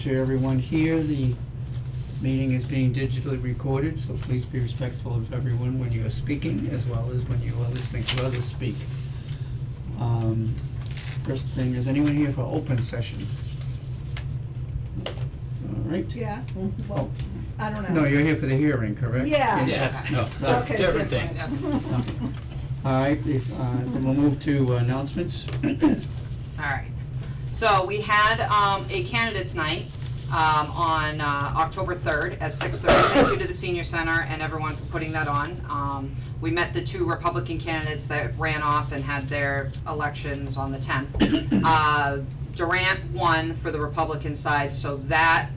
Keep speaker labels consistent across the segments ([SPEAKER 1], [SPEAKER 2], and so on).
[SPEAKER 1] To everyone here, the meeting is being digitally recorded, so please be respectful of everyone when you are speaking, as well as when you are listening to others speak. First thing, is anyone here for open session? All right.
[SPEAKER 2] Yeah, well, I don't know.
[SPEAKER 1] No, you're here for the hearing, correct?
[SPEAKER 2] Yeah.
[SPEAKER 1] Yes, no,
[SPEAKER 3] That's
[SPEAKER 2] Okay,
[SPEAKER 3] different
[SPEAKER 2] different.
[SPEAKER 3] thing.
[SPEAKER 1] okay. All right, then we'll move to announcements.
[SPEAKER 4] Alright, so we had a candidates night on October 3rd at 6:30. Thank you to the senior center and everyone for putting that on. We met the two Republican candidates that ran off and had their elections on the 10th. Durant won for the Republican side, so that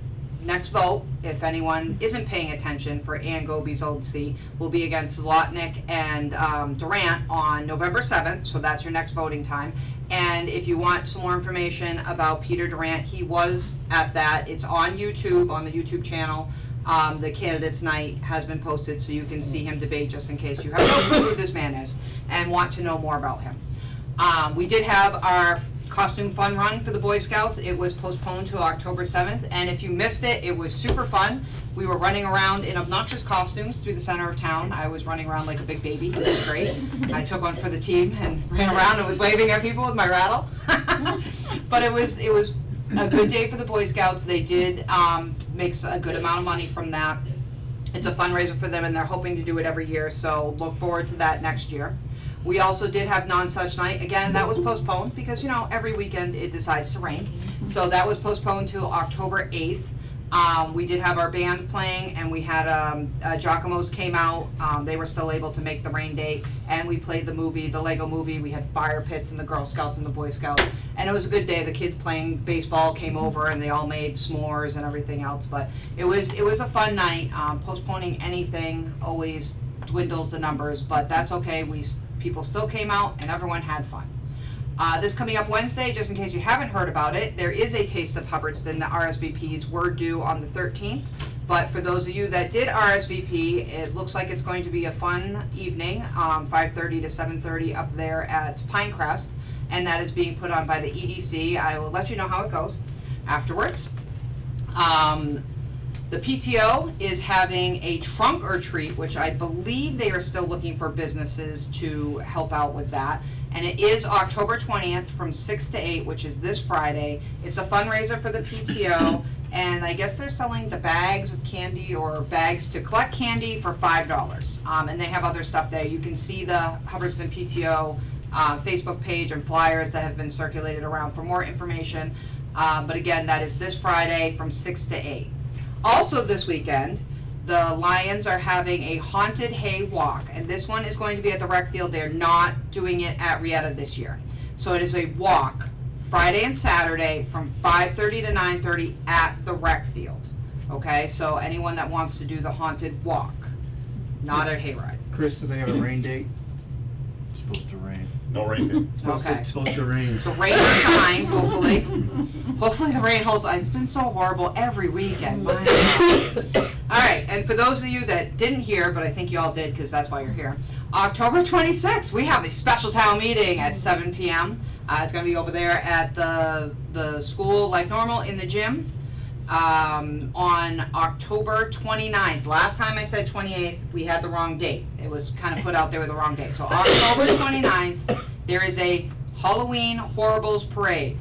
[SPEAKER 4] next vote, if anyone isn't paying attention, for Ann Goby's old seat, will be against Zlotnick and Durant on November 7th, so that's your next voting time. And if you want some more information about Peter Durant, he was at that. It's on YouTube, on the YouTube channel. The candidates night has been posted, so you can see him debate, just in case you have no clue who this man is and want to know more about him. We did have our costume fun run for the Boy Scouts. It was postponed to October 7th, and if you missed it, it was super fun. We were running around in obnoxious costumes through the center of town. I was running around like a big baby. It was great. I took one for the team and ran around and was waving at people with my rattle. But it was a good day for the Boy Scouts. They did make a good amount of money from that. It's a fundraiser for them, and they're hoping to do it every year, so look forward to that next year. We also did have Non-Such Night. Again, that was postponed because, you know, every weekend it decides to rain. So that was postponed to October 8th. We did have our band playing, and we had Giacomo's came out. They were still able to make the rain date, and we played the movie, the Lego movie. We had fire pits and the Girl Scouts and the Boy Scouts, and it was a good day. The kids playing baseball came over, and they all made s'mores and everything else. But it was a fun night. Postponing anything always dwindles the numbers, but that's okay. People still came out, and everyone had fun. This coming up Wednesday, just in case you haven't heard about it, there is a Taste of Hubbardston. The RSVPs were due on the 13th, but for those of you that did RSVP, it looks like it's going to be a fun evening, 5:30 to 7:30 up there at Pinecrest, and that is being put on by the EDC. I will let you know how it goes afterwards. The PTO is having a trunk or treat, which I believe they are still looking for businesses to help out with that. And it is October 20th from 6 to 8, which is this Friday. It's a fundraiser for the PTO, and I guess they're selling the bags of candy or bags to collect candy for $5. And they have other stuff there. You can see the Hubbardston PTO Facebook page and flyers that have been circulated around for more information. But again, that is this Friday from 6 to 8. Also this weekend, the Lions are having a haunted hay walk, and this one is going to be at the rec field. They're not doing it at Rieta this year. So it is a walk Friday and Saturday from 5:30 to 9:30 at the rec field. Okay, so anyone that wants to do the haunted walk, not a hayride.
[SPEAKER 1] Chris, do they have a rain date?
[SPEAKER 3] It's supposed to rain.
[SPEAKER 5] No rain date.
[SPEAKER 4] Okay.
[SPEAKER 1] It's supposed to rain.
[SPEAKER 4] So rain or shine, hopefully. Hopefully the rain holds. It's been so horrible every weekend. My God. All right, and for those of you that didn't hear, but I think you all did because that's why you're here, October 26th, we have a special town meeting at 7 p.m. It's going to be over there at the school like normal in the gym on October 29th. Last time I said 28th, we had the wrong date. It was kind of put out there with the wrong date. So October 29th, there is a Halloween Horribles Parade,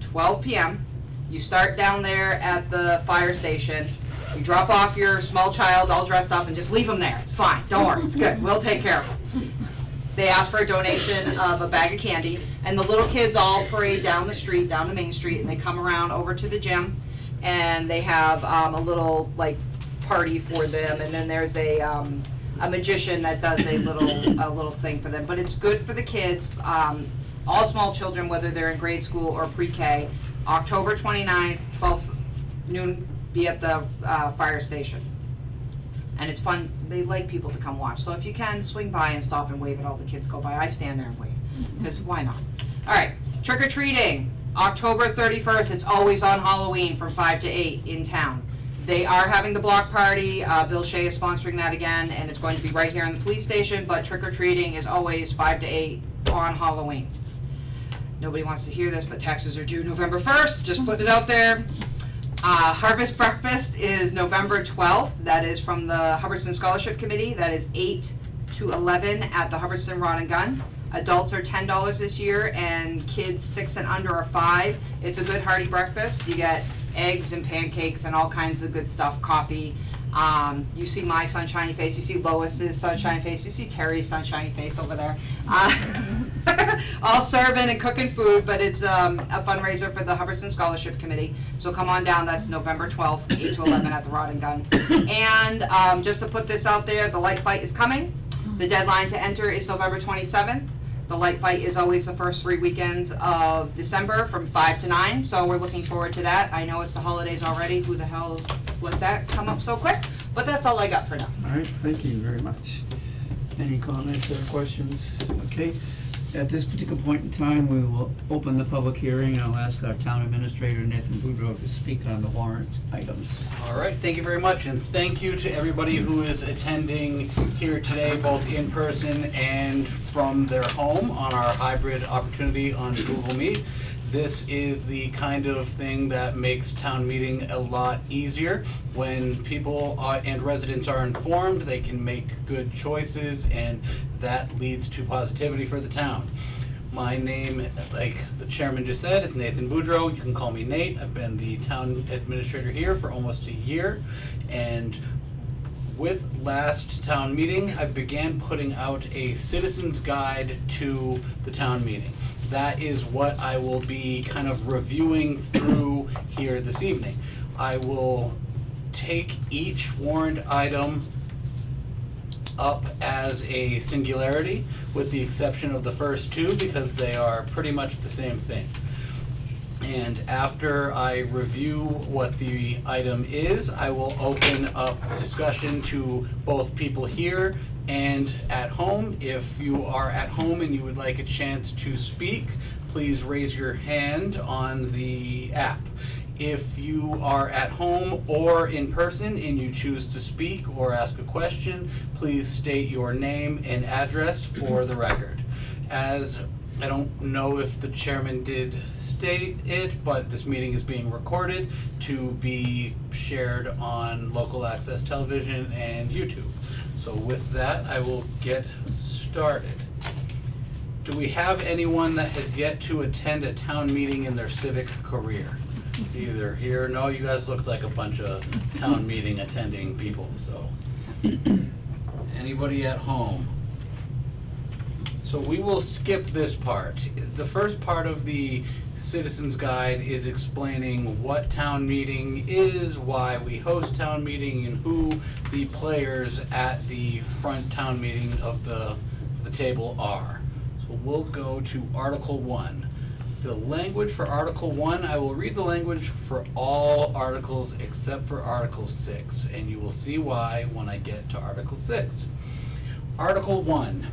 [SPEAKER 4] 12 p.m. You start down there at the fire station. You drop off your small child all dressed up and just leave them there. It's fine. Don't worry. It's good. We'll take care of them. They ask for a donation of a bag of candy, and the little kids all parade down the street, down to Main Street, and they come around over to the gym, and they have a little like party for them, and then there's a magician that does a little thing for them. But it's good for the kids, all small children, whether they're in grade school or pre-K. October 29th, 12 noon, be at the fire station. And it's fun. They like people to come watch. So if you can, swing by and stop and wave at all the kids go by. I stand there and wave, because why not? All right, trick-or-treating, October 31st. It's always on Halloween from 5 to 8 in town. They are having the block party. Bill Shea is sponsoring that again, and it's going to be right here in the police station, but trick-or-treating is always 5 to 8 on Halloween. Nobody wants to hear this, but taxes are due November 1st. Just putting it out there. Harvest Breakfast is November 12th. That is from the Hubbardston Scholarship Committee. That is 8 to 11 at the Hubbardston Rod and Gun. Adults are $10 this year, and kids 6 and under are $5. It's a good hearty breakfast. You get eggs and pancakes and all kinds of good stuff, coffee. You see my sunshiny face, you see Lois's sunshiny face, you see Terry's sunshiny face over there. All serving and cooking food, but it's a fundraiser for the Hubbardston Scholarship Committee. So come on down, that's November 12th, 8 to 11 at the Rod and Gun. And just to put this out there, the light fight is coming. The deadline to enter is November 27th. The light fight is always the first 3 weekends of December from 5 to 9, so we're looking forward to that. I know it's the holidays already, who the hell let that come up so quick? But that's all I got for now.
[SPEAKER 1] All right, thank you very much. Any comments or questions? Okay, at this particular point in time, we will open the public hearing, and I'll ask our town administrator, Nathan Boudreau, to speak on the warrant items.
[SPEAKER 5] All right, thank you very much, and thank you to everybody who is attending here today, both in person and from their home on our hybrid opportunity on Google Meet. This is the kind of thing that makes town meeting a lot easier. When people and residents are informed, they can make good choices, and that leads to positivity for the town. My name, like the chairman just said, is Nathan Boudreau. You can call me Nate. I've been the town administrator here for almost a year, and with last town meeting, I began putting out a citizen's guide to the town meeting. That is what I will be kind of reviewing through here this evening. I will take each warrant item up as a singularity, with the exception of the first 2, because they are pretty much the same thing. And after I review what the item is, I will open up discussion to both people here and at home. If you are at home and you would like a chance to speak, please raise your hand on the app. If you are at home or in person and you choose to speak or ask a question, please state your name and address for the record. As I don't know if the chairman did state it, but this meeting is being recorded to be shared on local access television and YouTube. So with that, I will get started. Do we have anyone that has yet to attend a town meeting in their civic career? Either here, no, you guys look like a bunch of town meeting attending people, so. Anybody at home? So we will skip this part. The first part of the Citizens Guide is explaining what town meeting is, why we host town meeting, and who the players at the front town meeting of the table are. So we'll go to Article 1. The language for Article 1, I will read the language for all articles except for Article 6, and you will see why when I get to Article 6. Article 1.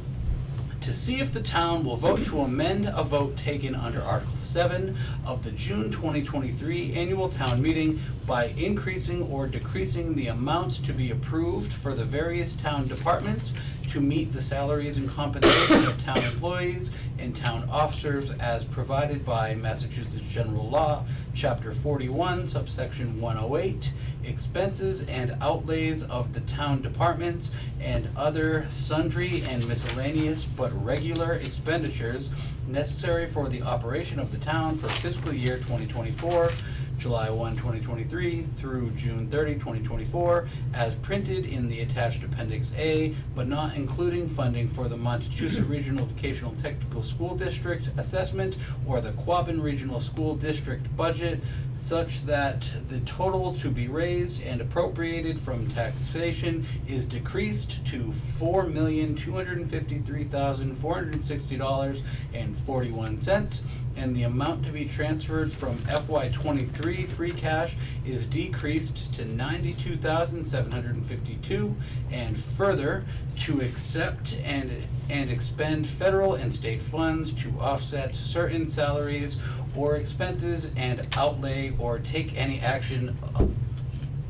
[SPEAKER 5] To see if the town will vote to amend a vote taken under Article 7 of the June 2023 annual town meeting by increasing or decreasing the amounts to be approved for the various town departments to meet the salaries and compensation of town employees and town officers as provided by Massachusetts General Law, Chapter 41, subsection 108, expenses and outlays of the town departments and other sundry and miscellaneous but regular expenditures necessary for the operation of the town for fiscal year 2024, July 1, 2023 through June 30, 2024, as printed in the attached Appendix A, but not including funding for the Montechusett Regional Vocational Technical School District assessment or the Quabbin Regional School District budget, such that the total to be raised and appropriated from taxation is decreased to $4,253,460.41, and the amount to be transferred from FY23 free cash is decreased to $92,752, and further, to accept and expend federal and state funds to offset certain salaries or expenses and outlay or take any action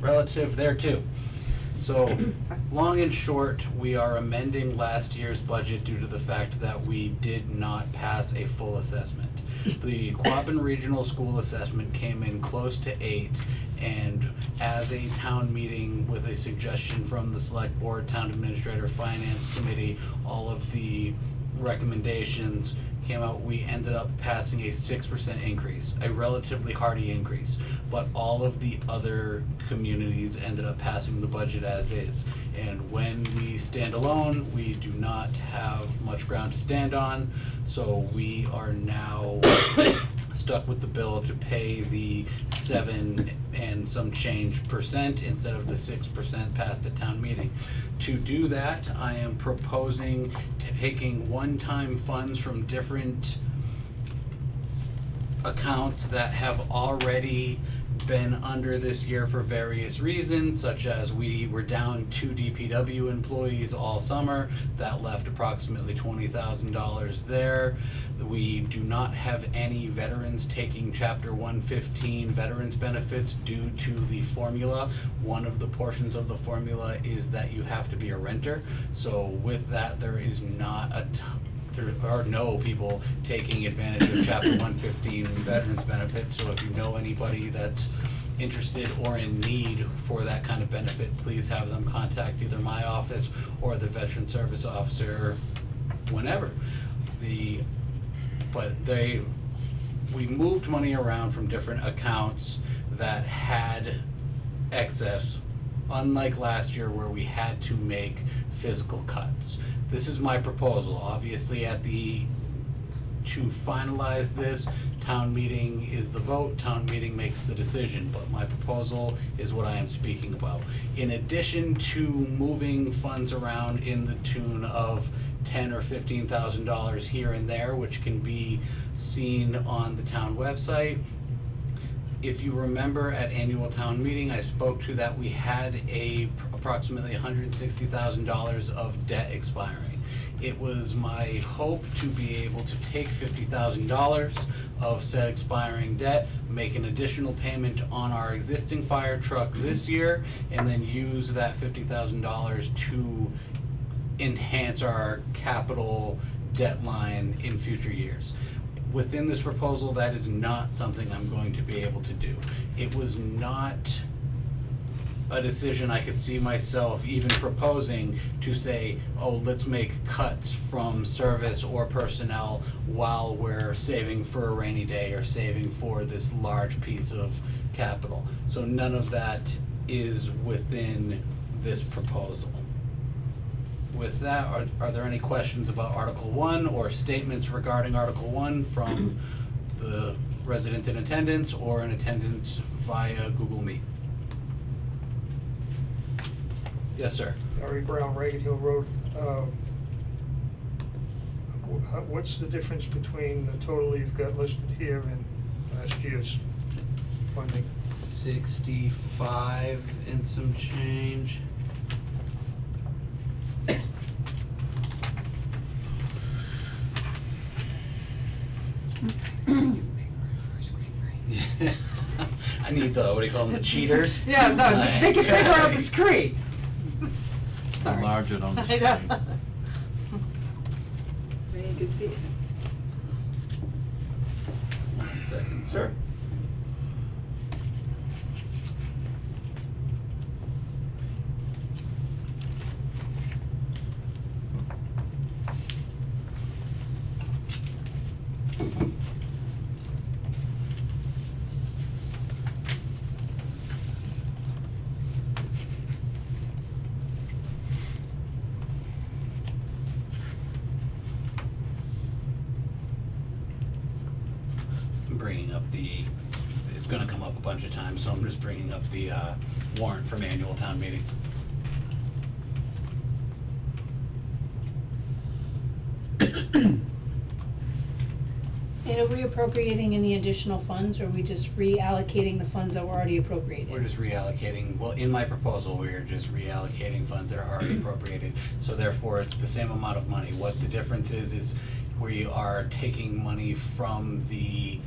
[SPEAKER 5] relative thereto. So, long and short, we are amending last year's budget due to the fact that we did not pass a full assessment. The Quabbin Regional School assessment came in close to 8, And as a town meeting with a suggestion from the select board, town administrator, finance committee, all of the recommendations came out, we ended up passing a 6% increase, a relatively hearty increase. But all of the other communities ended up passing the budget as is. And when we stand alone, we do not have much ground to stand on, so we are now stuck with the bill to pay the 7 and some change percent instead of the 6% passed at town meeting. To do that, I am proposing taking one-time funds from different accounts that have already been under this year for various reasons, such as we were down 2 DPW employees all summer. That left approximately $20,000 there. We do not have any veterans taking Chapter 115 veterans benefits due to the formula. One of the portions of the formula is that you have to be a renter. So with that, there is not there are no people taking advantage of Chapter 115 veterans benefits. So if you know anybody that's interested or in need for that kind of benefit, please have them contact either my office or the Veteran Service Officer whenever. We moved money around from different accounts that had excess, unlike last year where we had to make physical cuts. This is my proposal. Obviously, to finalize this, town meeting is the vote, town meeting makes the decision, but my proposal is what I am speaking about. In addition to moving funds around in the tune of $10,000 or $15,000 here and there, which can be seen on the town website, if you remember at annual town meeting, I spoke to that we had approximately $160,000 of debt expiring. It was my hope to be able to take $50,000 of said expiring debt, make an additional payment on our existing fire truck this year, and then use that $50,000 to enhance our capital debt line in future years. Within this proposal, that is not something I'm going to be able to do. It was not a decision I could see myself even proposing to say, oh, let's make cuts from service or personnel while we're saving for a rainy day or saving for this large piece of capital. So none of that is within this proposal. With that, are there any questions about Article 1 or statements regarding Article 1 from the residents in attendance or in attendance via Google Meet? Yes, sir.
[SPEAKER 6] Larry Brown, Ragged Hill Road. What's the difference between the total you've got listed here and last year's funding?
[SPEAKER 5] 65 and some change. I need the, what do you call them, the cheaters?
[SPEAKER 4] Yeah, no, just make it bigger on the screen. Sorry.
[SPEAKER 3] Enlarge it on the
[SPEAKER 4] I
[SPEAKER 3] screen.
[SPEAKER 4] know. Maybe you can see it.
[SPEAKER 5] 1 second, sir. I'm bringing up it's gonna come up a bunch of times, so I'm just bringing up the warrant from annual town meeting.
[SPEAKER 7] And are we appropriating any additional funds, or are we just reallocating the funds that were already appropriated?
[SPEAKER 5] We're just reallocating, well, in my proposal, we're just reallocating funds that are already appropriated, so therefore it's the same amount of money. What the difference is we are taking money from the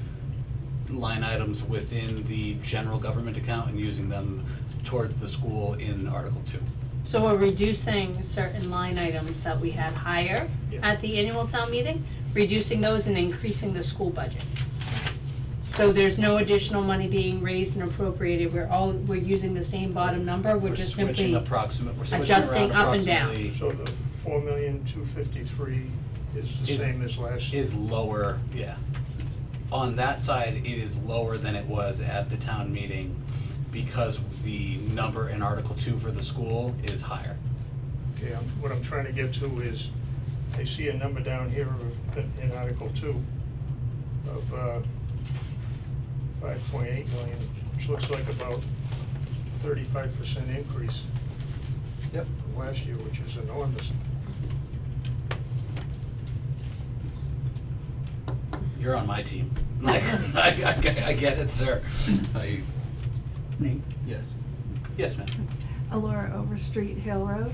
[SPEAKER 5] line items within the general government account and using them towards the school in Article 2.
[SPEAKER 7] So we're reducing certain line items that we had higher
[SPEAKER 5] Yeah.
[SPEAKER 7] at the annual town meeting, reducing those and increasing the school budget. So there's no additional money being raised and appropriated, we're using the same bottom number, we're just
[SPEAKER 5] switching
[SPEAKER 7] simply,
[SPEAKER 5] we're switching
[SPEAKER 7] adjusting
[SPEAKER 5] around
[SPEAKER 7] up and down.
[SPEAKER 5] approximately
[SPEAKER 6] So the 4,253,000 is the
[SPEAKER 5] Is-
[SPEAKER 6] same as last?
[SPEAKER 5] is lower, yeah. On that side, it is lower than it was at the town meeting because the number in Article 2 for the school is higher.
[SPEAKER 6] Okay, what I'm trying to get to is, I see a number down here in Article 2 of 5.8 million, which looks like about 35% increase
[SPEAKER 5] Yep.
[SPEAKER 6] from last year, which is enormous.
[SPEAKER 5] You're on my team. Like, I get it, sir.
[SPEAKER 1] Nate?
[SPEAKER 5] Yes. Yes, ma'am.
[SPEAKER 2] Alora Overstreet Hill Road.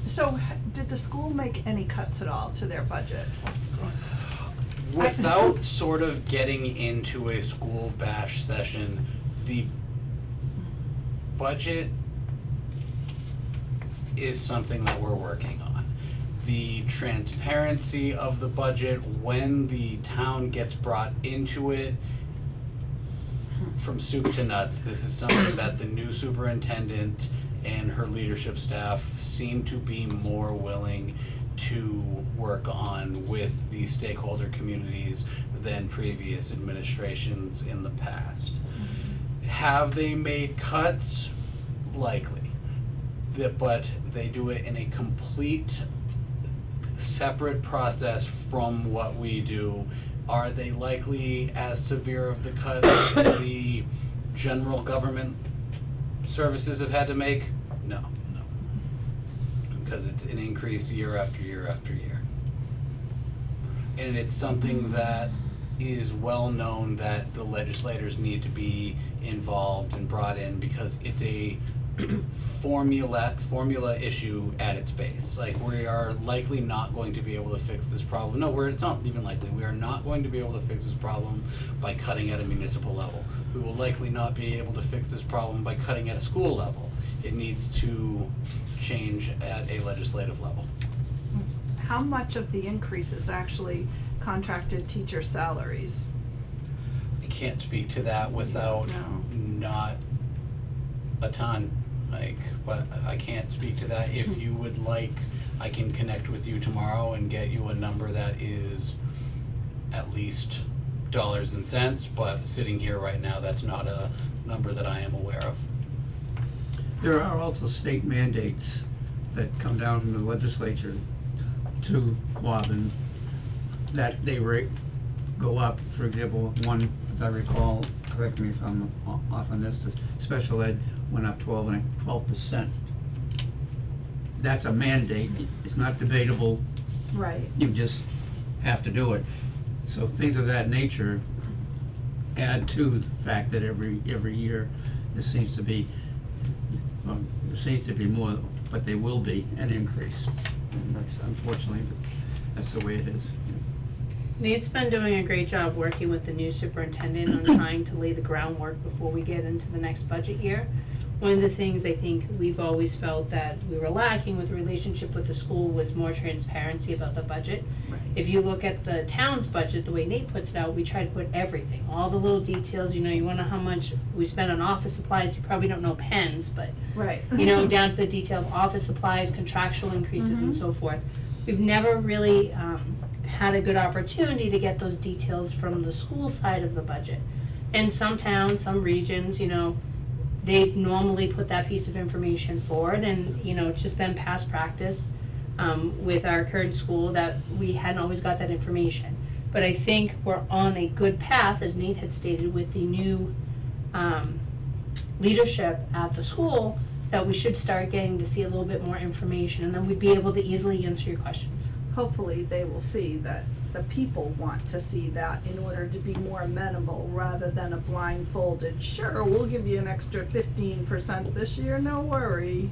[SPEAKER 2] So did the school make any cuts at all to their budget?
[SPEAKER 5] Without sort of getting into a school bash session, the budget is something that we're working on. The transparency of the budget, when the town gets brought into it, from soup to nuts, this is something that the new superintendent and her leadership staff seem to be more willing to work on with the stakeholder communities than previous administrations in the past. Have they made cuts? Likely. But they do it in a complete separate process from what we do. Are they likely as severe of the cuts the general government services have had to make? No. Because it's an increase year after year after year. And it's something that is well known that the legislators need to be involved and brought in because it's a formula issue at its base. Like, we are likely not going to be able to fix this problem. No, it's not even likely. We are not going to be able to fix this problem by cutting at a municipal level. We will likely not be able to fix this problem by cutting at a school level. It needs to change at a legislative level.
[SPEAKER 2] How much of the increase is actually contracted teacher salaries?
[SPEAKER 5] I can't speak to that without
[SPEAKER 2] No.
[SPEAKER 5] not a ton, but I can't speak to that. If you would like, I can connect with you tomorrow and get you a number that is at least dollars and cents, but sitting here right now, that's not a number that I am aware of.
[SPEAKER 1] There are also state mandates that come down from the legislature to Quabbin that they go up. For example, one, as I recall, correct me if I'm off on this, the special ed went up 12%. That's a mandate, it's not debatable,
[SPEAKER 2] Right.
[SPEAKER 1] you just have to do it. So things of that nature add to the fact that every year there seems to be more, but there will be an increase. And that's unfortunately, that's the way it is.
[SPEAKER 7] Nate's been doing a great job working with the new superintendent on trying to lay the groundwork before we get into the next budget year. One of the things I think we've always felt that we were lacking with the relationship with the school was more transparency about the budget.
[SPEAKER 2] Right.
[SPEAKER 7] If you look at the town's budget, the way Nate puts it out, we try to put everything, all the little details, you wanna know how much we spend on office supplies, you probably don't know pens, but
[SPEAKER 2] Right.
[SPEAKER 7] down to the detail of office supplies, contractual increases and
[SPEAKER 2] Mhm.
[SPEAKER 7] so forth. We've never really, had a good opportunity to get those details from the school side of the budget. And some towns, some regions, they've normally put that piece of information forward and, it's just been past practice, with our current school that we hadn't always got that information. But I think we're on a good path, as Nate had stated, with the new, leadership at the school, that we should start getting to see a little bit more information, and then we'd be able to easily answer your questions.
[SPEAKER 2] Hopefully, they will see that the people want to see that in order to be more amenable, rather than a blindfolded, sure, we'll give you an extra 15% this year, no worry.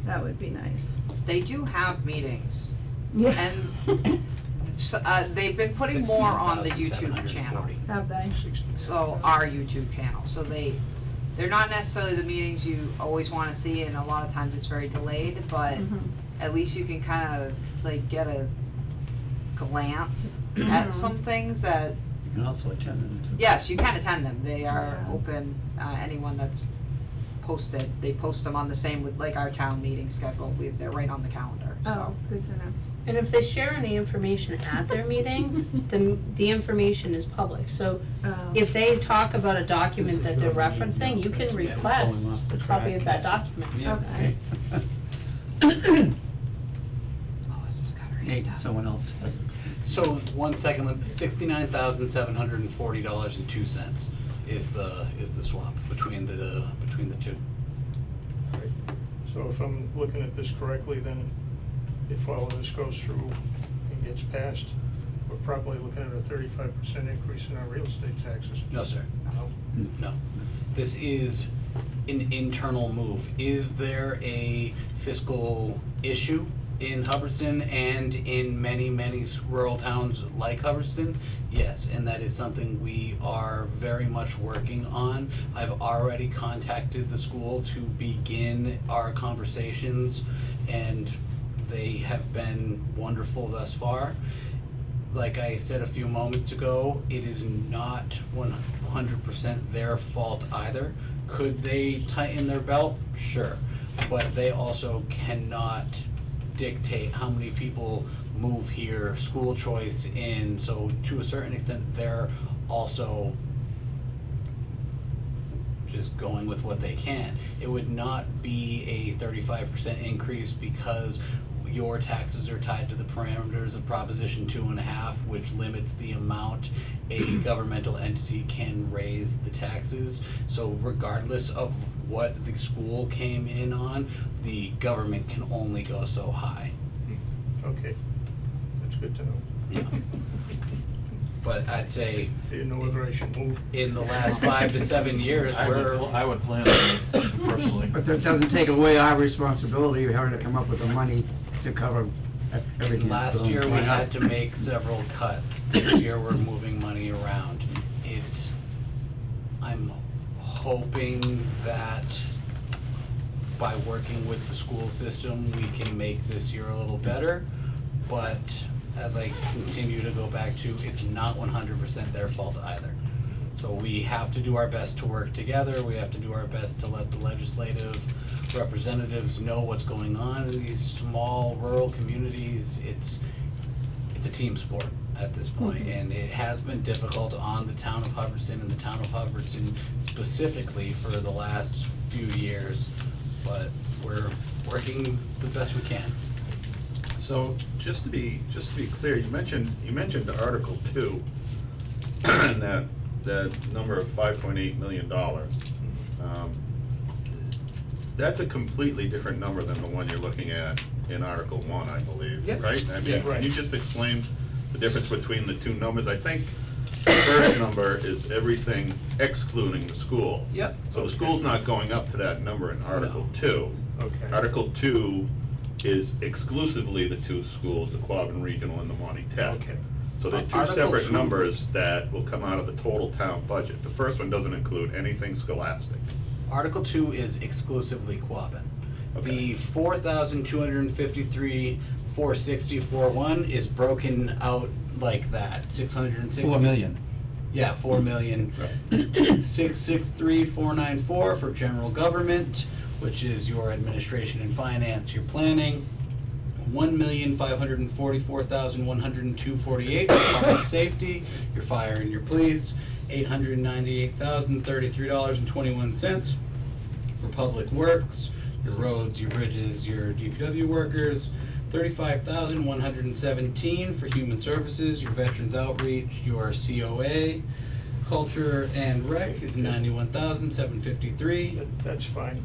[SPEAKER 2] That would be nice.
[SPEAKER 4] They do have meetings,
[SPEAKER 2] Yeah.
[SPEAKER 4] and they've been putting more on the YouTube channel.
[SPEAKER 5] 16,740.
[SPEAKER 2] Have they?
[SPEAKER 4] So our YouTube channel, so they're not necessarily the meetings you always wanna see, and a lot of times it's very delayed, but
[SPEAKER 2] Mhm.
[SPEAKER 4] at least you can kinda get a glance at some things that
[SPEAKER 1] can also attend them too.
[SPEAKER 4] Yes, you can attend them, they are
[SPEAKER 2] Yeah.
[SPEAKER 4] open, anyone that's posted, they post them on the same with like our town meeting schedule, they're right on the calendar, so.
[SPEAKER 2] Oh, good to know.
[SPEAKER 7] And if they share any information at their meetings, the information is public, so
[SPEAKER 2] Oh.
[SPEAKER 7] if they talk about a document that they're
[SPEAKER 1] This is your
[SPEAKER 7] referencing, you can
[SPEAKER 1] meeting,
[SPEAKER 7] request
[SPEAKER 1] going off the
[SPEAKER 7] a copy of
[SPEAKER 1] track.
[SPEAKER 7] that document.
[SPEAKER 5] Yeah.
[SPEAKER 2] Okay.
[SPEAKER 4] Melissa's got her hand
[SPEAKER 1] Nate,
[SPEAKER 4] up.
[SPEAKER 1] someone else has a.
[SPEAKER 5] So, 1 second, $69,740.02 is the swap between the two.
[SPEAKER 6] Right. So if I'm looking at this correctly, then if all of this goes through and gets passed, we're probably looking at a 35% increase in our real estate taxes.
[SPEAKER 5] No, sir.
[SPEAKER 6] No?
[SPEAKER 5] No. This is an internal move. Is there a fiscal issue in Hubbardston and in many, many rural towns like Hubbardston? Yes, and that is something we are very much working on. I've already contacted the school to begin our conversations, and they have been wonderful thus far. Like I said a few moments ago, it is not 100% their fault either. Could they tighten their belt? Sure. But they also cannot dictate how many people move here, school choice in, so to a certain extent, they're also just going with what they can. It would not be a 35% increase because your taxes are tied to the parameters of Proposition 2.5, which limits the amount a governmental entity can raise the taxes. So regardless of what the school came in on, the government can only go so high.
[SPEAKER 6] Okay, that's good to know.
[SPEAKER 5] Yeah. But I'd say
[SPEAKER 6] Didn't know whether I should move.
[SPEAKER 5] in the last 5 to 7 years,
[SPEAKER 3] I
[SPEAKER 5] we're,
[SPEAKER 3] would plan on it personally.
[SPEAKER 1] But that doesn't take away our responsibility of having to come up with the money to cover everything that's
[SPEAKER 5] last
[SPEAKER 1] going
[SPEAKER 5] year we
[SPEAKER 1] on.
[SPEAKER 5] had to make several cuts. This year we're moving money around. I'm hoping that by working with the school system, we can make this year a little better. But as I continue to go back to, it's not 100% their fault either. So we have to do our best to work together, we have to do our best to let the legislative representatives know what's going on in these small rural communities. It's a team sport at this point, and it has been difficult on the town of Hubbardston and the town of Hubbardston specifically for the last few years, but we're working the best we can.
[SPEAKER 8] So, just to be clear, you mentioned Article 2, and that number of $5.8 million. That's a completely different number than the one you're looking at in Article 1, I believe,
[SPEAKER 5] Yep.
[SPEAKER 8] right? I
[SPEAKER 6] Yeah,
[SPEAKER 8] mean,
[SPEAKER 6] right.
[SPEAKER 8] can you just explain the difference between the two numbers? I think the first number is everything excluding the school.
[SPEAKER 5] Yep.
[SPEAKER 8] So the school's not going up to that number in Article 2.
[SPEAKER 6] Okay.
[SPEAKER 8] Article 2 is exclusively the two schools, the Quabbin Regional and the Monty Tech.
[SPEAKER 6] Okay.
[SPEAKER 8] So they're two
[SPEAKER 5] Article
[SPEAKER 8] separate
[SPEAKER 5] 2
[SPEAKER 8] numbers that will come out of the total town budget. The first one doesn't include anything scholastic.
[SPEAKER 5] Article 2 is exclusively Quabbin.
[SPEAKER 8] Okay.
[SPEAKER 5] The 4,253, 460, is broken out like that, 660.
[SPEAKER 1] 4 million.
[SPEAKER 5] Yeah, 4 million.
[SPEAKER 8] Right.
[SPEAKER 5] 663,494 for general government, which is your administration and finance, your planning. 1,544,102.48 for public safety, your fire and your police. $898,033.21 for public works, your roads, your bridges, your DPW workers. $35,117 for human services, your veterans outreach, your COA. Culture and rec is $91,753.
[SPEAKER 6] That's fine.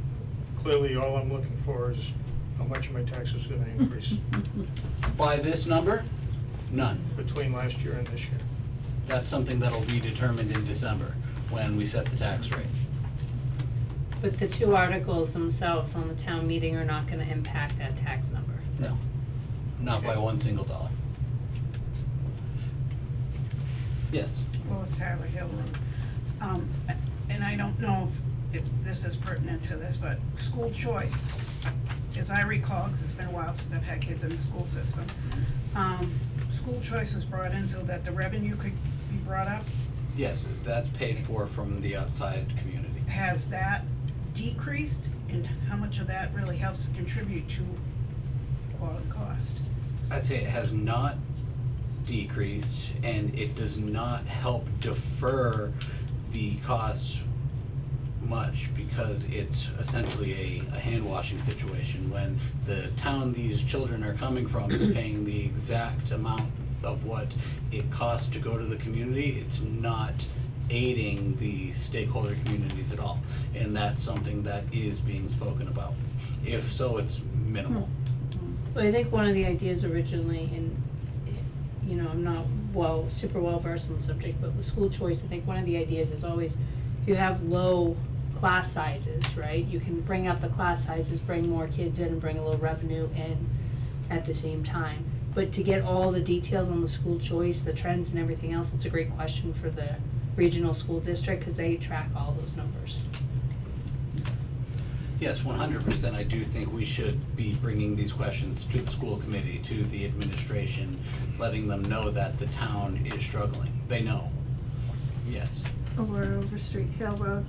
[SPEAKER 6] Clearly, all I'm looking for is how much of my taxes are gonna increase
[SPEAKER 5] By this number, none.
[SPEAKER 6] between last year and this year.
[SPEAKER 5] That's something that'll be determined in December when we set the tax rate.
[SPEAKER 7] But the two articles themselves on the town meeting are not gonna impact that tax number.
[SPEAKER 5] No, not by one single dollar. Yes.
[SPEAKER 9] Well, it's Tyler Hill Road. And I don't know if this is pertinent to this, but school choice, as I recall, because it's been a while since I've had kids in the school system, school choice was brought in so that the revenue could be brought up?
[SPEAKER 5] Yes, that's paid for from the outside community.
[SPEAKER 9] Has that decreased, and how much of that really helps to contribute to quality cost?
[SPEAKER 5] I'd say it has not decreased, and it does not help defer the cost much, because it's essentially a hand washing situation. When the town these children are coming from is paying the exact amount of what it costs to go to the community, it's not aiding the stakeholder communities at all. And that's something that is being spoken about. If so, it's minimal.
[SPEAKER 7] Well, I think one of the ideas originally, and, you know, I'm not super well versed in the subject, but with school choice, I think one of the ideas is always, if you have low class sizes, right, you can bring up the class sizes, bring more kids in, and bring a little revenue in at the same time. But to get all the details on the school choice, the trends and everything else, it's a great question for the regional school district, cause they track all those numbers.
[SPEAKER 5] Yes, 100%. I do think we should be bringing these questions to the school committee, to the administration, letting them know that the town is struggling. They know. Yes.
[SPEAKER 2] Over Overstreet Hill Road.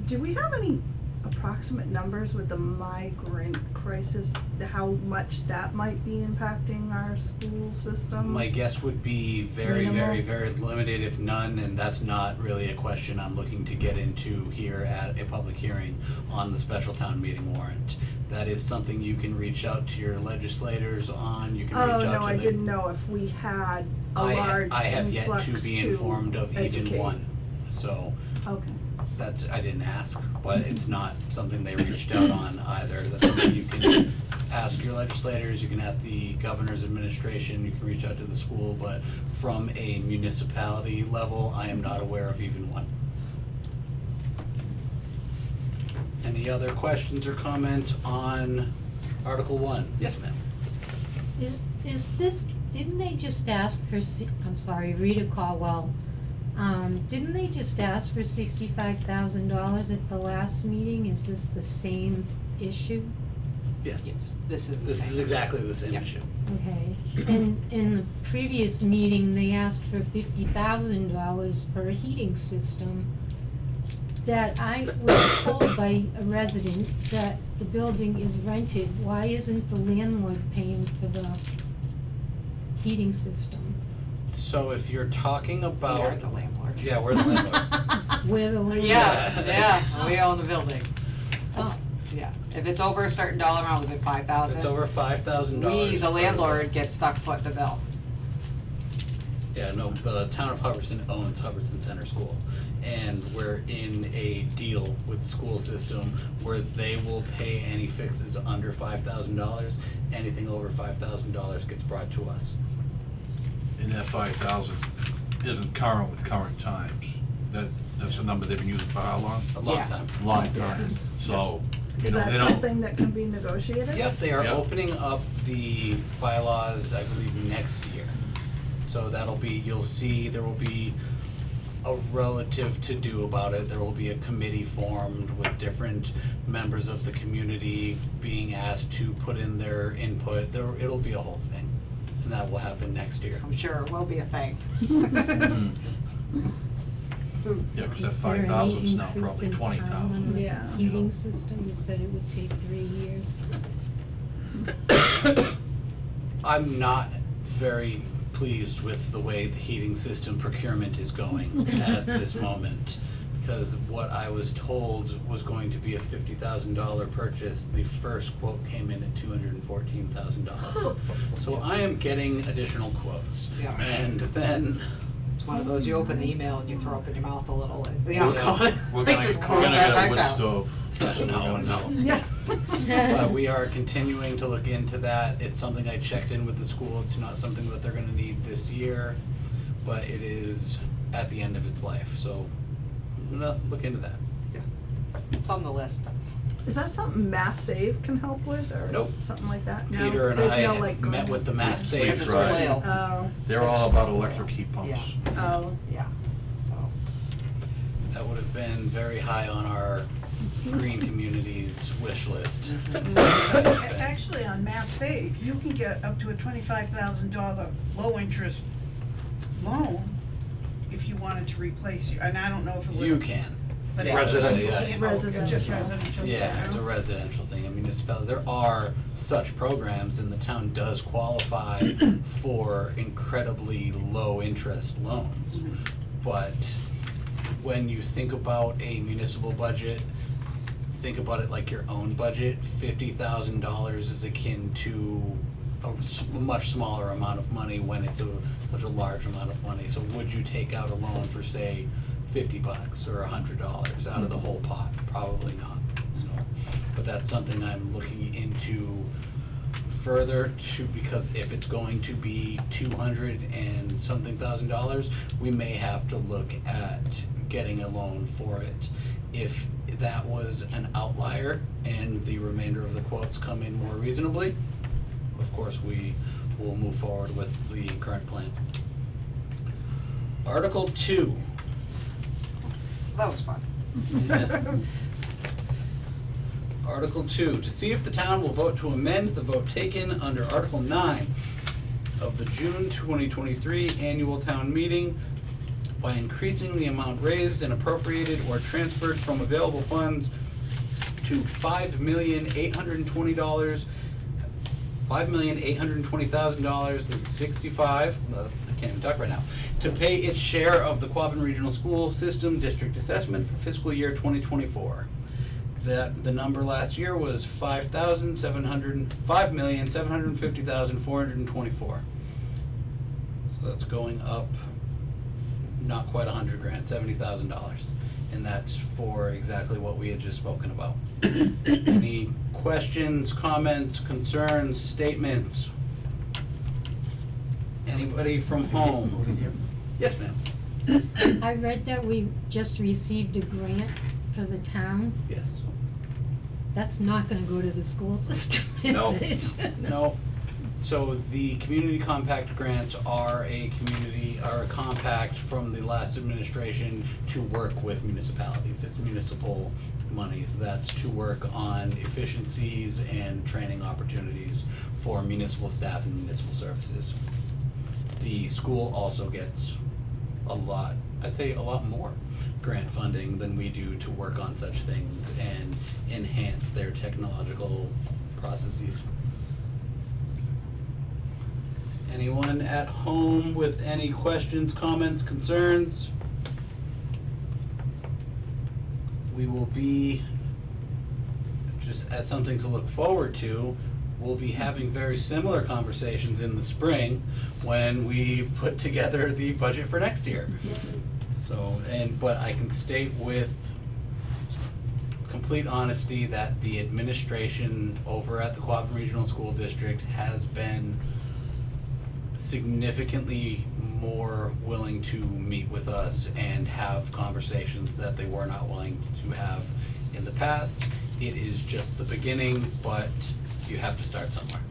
[SPEAKER 2] Do we have any approximate numbers with the migrant crisis, how much that might be impacting our school system?
[SPEAKER 5] My guess would be very,
[SPEAKER 2] Minimal?
[SPEAKER 5] very, very limited, if none, and that's not really a question I'm looking to get into here at a public hearing on the special town meeting warrant. That is something you can reach out to your legislators on, you can reach out
[SPEAKER 2] Oh,
[SPEAKER 5] to the.
[SPEAKER 2] no, I didn't know if we had a large
[SPEAKER 5] I have yet
[SPEAKER 2] influx
[SPEAKER 5] to be informed of even
[SPEAKER 2] educate.
[SPEAKER 5] one, so
[SPEAKER 2] Okay.
[SPEAKER 5] that's, I didn't ask, but it's not something they reached out on either. That's something you can ask your legislators, you can ask the governor's administration, you can reach out to the school, but from a municipality level, I am not aware of even one. Any other questions or comments on Article 1? Yes, ma'am.
[SPEAKER 10] Is this, didn't they just ask for, I'm sorry, Rita Caldwell, didn't they just ask for $65,000 at the last meeting? Is this the same issue?
[SPEAKER 5] Yes.
[SPEAKER 4] Yes, this is the
[SPEAKER 5] This is
[SPEAKER 4] same.
[SPEAKER 5] exactly the same
[SPEAKER 4] Yep.
[SPEAKER 5] issue.
[SPEAKER 10] Okay, and in the previous meeting, they asked for $50,000 for a heating system that I was told by a resident that the building is rented. Why isn't the landlord paying for the heating system?
[SPEAKER 5] So if you're talking about.
[SPEAKER 4] We are the landlord.
[SPEAKER 5] Yeah, we're the landlord.
[SPEAKER 10] We're the landlord.
[SPEAKER 4] Yeah, we own the building.
[SPEAKER 10] Oh,
[SPEAKER 4] Yeah, if it's over a certain dollar amount, was it 5,000?
[SPEAKER 5] It's over $5,000.
[SPEAKER 4] We, the landlord, get stuck foot the bill.
[SPEAKER 5] Yeah, no, the town of Hubbardston owns Hubbardston Center School, and we're in a deal with the school system where they will pay any fixes under $5,000. Anything over $5,000 gets brought to us.
[SPEAKER 3] And that 5,000 isn't current with current times. That's a number they've been using for how long?
[SPEAKER 5] A long
[SPEAKER 4] Yeah.
[SPEAKER 5] time.
[SPEAKER 3] Long time. So, you
[SPEAKER 2] Is
[SPEAKER 3] know,
[SPEAKER 2] that
[SPEAKER 3] they don't.
[SPEAKER 2] something that can be negotiated?
[SPEAKER 5] Yep, they are
[SPEAKER 3] Yep.
[SPEAKER 5] opening up the bylaws, I believe, next year. So that'll be, you'll see, there will be a relative to-do about it. There will be a committee formed with different members of the community being asked to put in their input. It'll be a whole thing, and that will happen next year.
[SPEAKER 4] I'm sure it will be a thing.
[SPEAKER 3] Mm. Yeah, 'cause that
[SPEAKER 10] is there any
[SPEAKER 3] 5,000's now
[SPEAKER 10] increase
[SPEAKER 3] probably
[SPEAKER 10] in
[SPEAKER 3] 20,000.
[SPEAKER 10] time on the
[SPEAKER 2] Yeah.
[SPEAKER 10] heating system? You said it would take 3 years.
[SPEAKER 5] I'm not very pleased with the way the heating system procurement is going at this moment. Because what I was told was going to be a $50,000 purchase, the first quote came in at $214,000. So I am getting additional quotes.
[SPEAKER 4] Yeah.
[SPEAKER 5] And then,
[SPEAKER 4] It's one of those, you open the email and you throw up in your mouth a little, and, you know,
[SPEAKER 5] Yeah.
[SPEAKER 3] We're
[SPEAKER 4] they
[SPEAKER 3] gonna,
[SPEAKER 4] just
[SPEAKER 3] we're
[SPEAKER 4] close
[SPEAKER 3] gonna
[SPEAKER 4] that
[SPEAKER 3] get a
[SPEAKER 4] back
[SPEAKER 3] wood
[SPEAKER 4] down.
[SPEAKER 3] stove. That's what we're
[SPEAKER 5] no,
[SPEAKER 3] gonna do.
[SPEAKER 5] no.
[SPEAKER 2] Yeah.
[SPEAKER 5] But we are continuing to look into that. It's something I checked in with the school. It's not something that they're gonna need this year, but it is at the end of its life, so I'm gonna look into that.
[SPEAKER 4] It's on the list.
[SPEAKER 2] Is that something Mass Save can help with, or
[SPEAKER 5] Nope.
[SPEAKER 2] something like that? No?
[SPEAKER 5] Peter and
[SPEAKER 2] There's
[SPEAKER 5] I
[SPEAKER 2] no, like,
[SPEAKER 5] met with the Mass
[SPEAKER 2] grants?
[SPEAKER 5] Save
[SPEAKER 4] Because it's
[SPEAKER 3] right.
[SPEAKER 4] oil.
[SPEAKER 2] Oh,
[SPEAKER 3] They're all about electric heat pumps.
[SPEAKER 2] oh.
[SPEAKER 4] Yeah, so.
[SPEAKER 5] That would have been very high on our green communities wish list.
[SPEAKER 9] Actually, on Mass Save, you can get up to a $25,000 low-interest loan if you wanted to replace you, and I don't know if it would.
[SPEAKER 5] You can.
[SPEAKER 9] But
[SPEAKER 5] Yeah,
[SPEAKER 3] Residential.
[SPEAKER 5] yeah.
[SPEAKER 2] Residential.
[SPEAKER 9] Just residential.
[SPEAKER 5] Yeah, it's a residential thing. I mean, there are such programs, and the town does qualify for incredibly low interest loans. But when you think about a municipal budget, think about it like your own budget. $50,000 is akin to a much smaller amount of money when it's such a large amount of money. So would you take out a loan for, say, $50 or $100 out of the whole pot? Probably not. So, but that's something I'm looking into further because if it's going to be $200 and something thousand, we may have to look at getting a loan for it. If that was an outlier and the remainder of the quotes come in more reasonably, of course we will move forward with the current plan. Article 2.
[SPEAKER 4] That was fun.
[SPEAKER 5] Article 2, to see if the town will vote to amend the vote taken under Article 9 of the June 2023 annual town meeting by increasing the amount raised and appropriated or transferred from available funds to $5,820,000, $5,820,065. I can't even talk right now. To pay its share of the Quabbin Regional School System District Assessment for fiscal year 2024. The number last year was $5,750,424. So that's going up not quite $100,000, $70,000, and that's for exactly what we had just spoken about. Any questions, comments, concerns, statements? Anybody from home? Yes, ma'am.
[SPEAKER 10] I read that we just received a grant for the town.
[SPEAKER 5] Yes.
[SPEAKER 10] That's not gonna go to the school system, is
[SPEAKER 5] No.
[SPEAKER 10] it?
[SPEAKER 5] No. So the community compact grants are a compact from the last administration to work with municipalities. It's municipal monies. That's to work on efficiencies and training opportunities for municipal staff and municipal services. The school also gets I'd say a lot more grant funding than we do to work on such things and enhance their technological processes. Anyone at home with any questions, comments, concerns? We will be, just as something to look forward to, we'll be having very similar conversations in the spring when we put together the budget for next year. So, but I can state with complete honesty that the administration over at the Quabbin Regional School District has been significantly more willing to meet with us and have conversations that they were not willing to have in the past. It is just the beginning, but you have to start somewhere.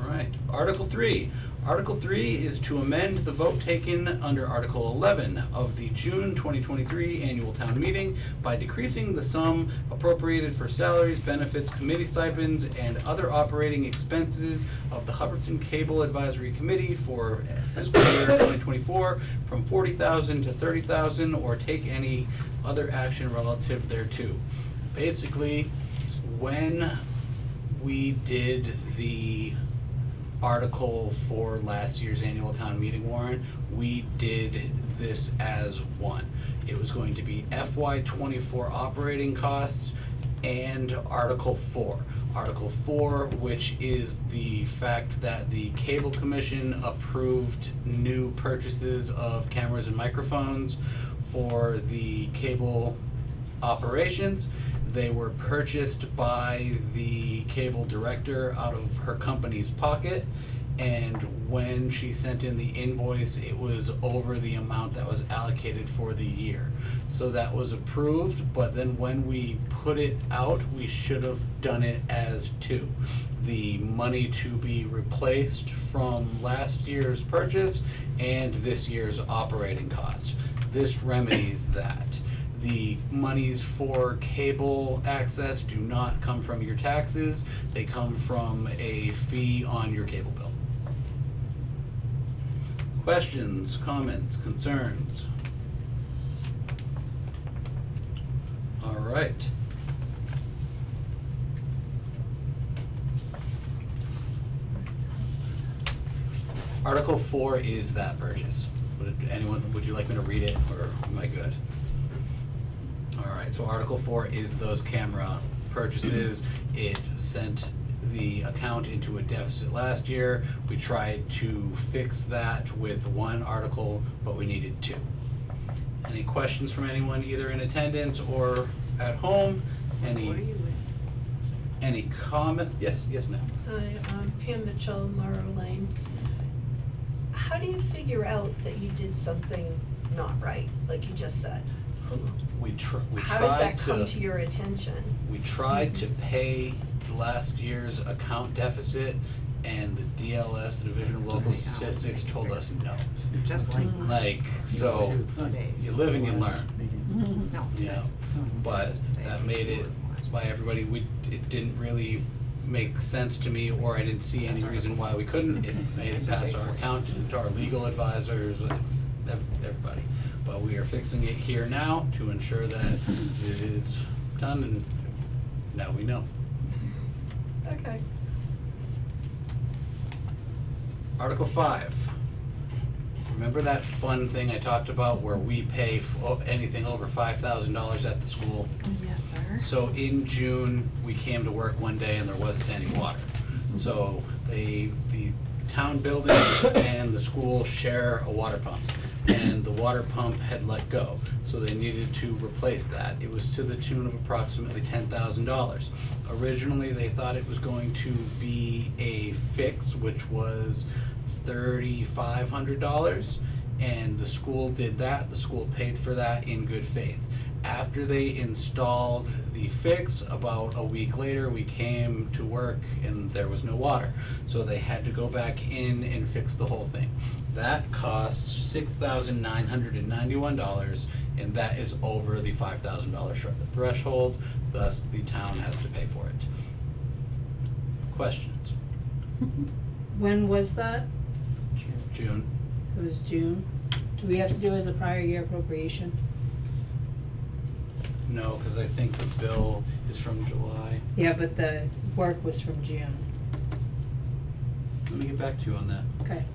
[SPEAKER 5] All right, Article 3. Article 3 is to amend the vote taken under Article 11 of the June 2023 annual town meeting by decreasing the sum appropriated for salaries, benefits, committee stipends, and other operating expenses of the Hubbardson Cable Advisory Committee for fiscal year 2024 from $40,000 to $30,000, or take any other action relative thereto. Basically, when we did the article for last year's annual town meeting warrant, we did this as one. It was going to be FY24 operating costs and Article 4. Article 4, which is the fact that the Cable Commission approved new purchases of cameras and microphones for the cable operations. They were purchased by the cable director out of her company's pocket, and when she sent in the invoice, it was over the amount that was allocated for the year. So that was approved, but then when we put it out, we should have done it as two. The money to be replaced from last year's purchase and this year's operating cost. This remedies that. The monies for cable access do not come from your taxes, they come from a fee on your cable bill. Questions, comments, concerns? All right. Article 4 is that purchase. Would you like me to read it, or am I good? All right, so Article 4 is those camera purchases. It sent the account into a deficit last year. We tried to fix that with one article, but we needed 2. Any questions from anyone, either in attendance or at home? Any comment? Yes, ma'am.
[SPEAKER 11] Hi, I'm Pam Mitchell, Morrow Lane. How do you figure out that you did something not right, like you just said?
[SPEAKER 5] We
[SPEAKER 11] How does
[SPEAKER 5] tried
[SPEAKER 11] that come to your attention?
[SPEAKER 5] We tried to pay last year's account deficit, and the DLS, the Division of Local Statistics, told us no.
[SPEAKER 4] Just like
[SPEAKER 5] So,
[SPEAKER 4] today's.
[SPEAKER 5] you live and you learn,
[SPEAKER 4] No.
[SPEAKER 5] yeah. But that made it, by everybody, it didn't really make sense to me, or I didn't see any reason why we couldn't. It made it past our accountant, our legal advisors, everybody. But we are fixing it here now to ensure that it is done, and now we know.
[SPEAKER 11] Okay.
[SPEAKER 5] Article 5. Remember that fun thing I talked about where we pay anything over $5,000 at the school?
[SPEAKER 2] Yes, sir.
[SPEAKER 5] So in June, we came to work one day and there wasn't any water. So the town buildings and the school share a water pump, and the water pump had let go, so they needed to replace that. It was to the tune of approximately $10,000. Originally, they thought it was going to be a fix, which was $3,500, and the school did that. The school paid for that in good faith. After they installed the fix, about a week later, we came to work and there was no water. So they had to go back in and fix the whole thing. That cost $6,991, and that is over the $5,000 threshold, thus the town has to pay for it. Questions?
[SPEAKER 7] When was that?
[SPEAKER 5] June?
[SPEAKER 7] It was June. Do we have to do it as a prior year appropriation?
[SPEAKER 5] No, because I think the bill is from July.
[SPEAKER 7] Yeah, but the work was from June.
[SPEAKER 5] Let me get back to you on that.
[SPEAKER 7] Okay.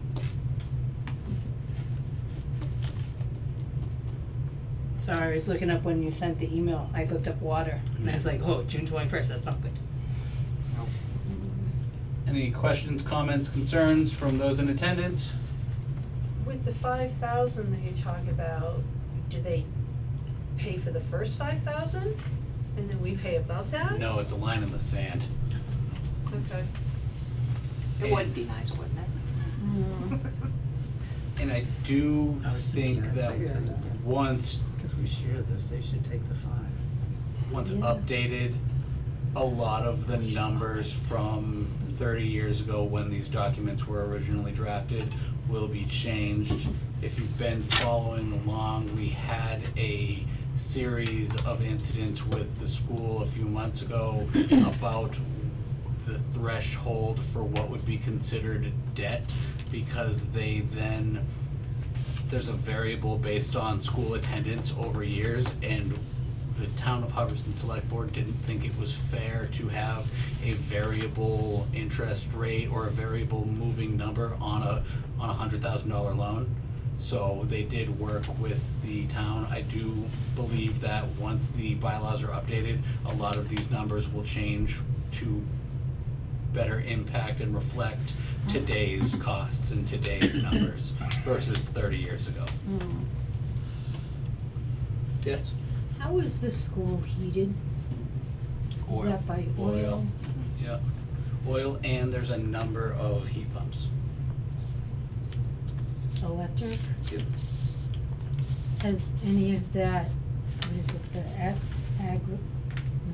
[SPEAKER 7] Sorry, I was looking up when you sent the email. I looked up water and I was like, oh, June 21st, that's not good.
[SPEAKER 5] Any questions, comments, concerns from those in attendance?
[SPEAKER 11] With the 5,000 that you talk about, do they pay for the first 5,000? And then we pay above that?
[SPEAKER 5] No, it's a line in the sand.
[SPEAKER 11] Okay.
[SPEAKER 4] It would be nice, wouldn't it?
[SPEAKER 5] And I do
[SPEAKER 1] I was
[SPEAKER 5] think
[SPEAKER 1] thinking
[SPEAKER 5] that
[SPEAKER 1] the same thing.
[SPEAKER 5] once
[SPEAKER 1] Because we share this, they should take the 5.
[SPEAKER 5] once
[SPEAKER 10] Yeah.
[SPEAKER 5] updated, a lot of the numbers from 30 years ago when these documents were originally drafted will be changed. If you've been following along, we had a series of incidents with the school a few months ago about the threshold for what would be considered debt, because there's a variable based on school attendance over years, and the town of Hubbardston Select Board didn't think it was fair to have a variable interest rate or a variable moving number on a $100,000 loan. So they did work with the town. I do believe that once the bylaws are updated, a lot of these numbers will change to better impact and reflect today's costs and today's numbers versus 30 years ago. Yes?
[SPEAKER 10] How is the school heated? Is that by oil?
[SPEAKER 5] Yeah, oil, and there's a number of heat pumps.
[SPEAKER 10] Electric?
[SPEAKER 5] Yep.
[SPEAKER 10] Has any of that, what is it, the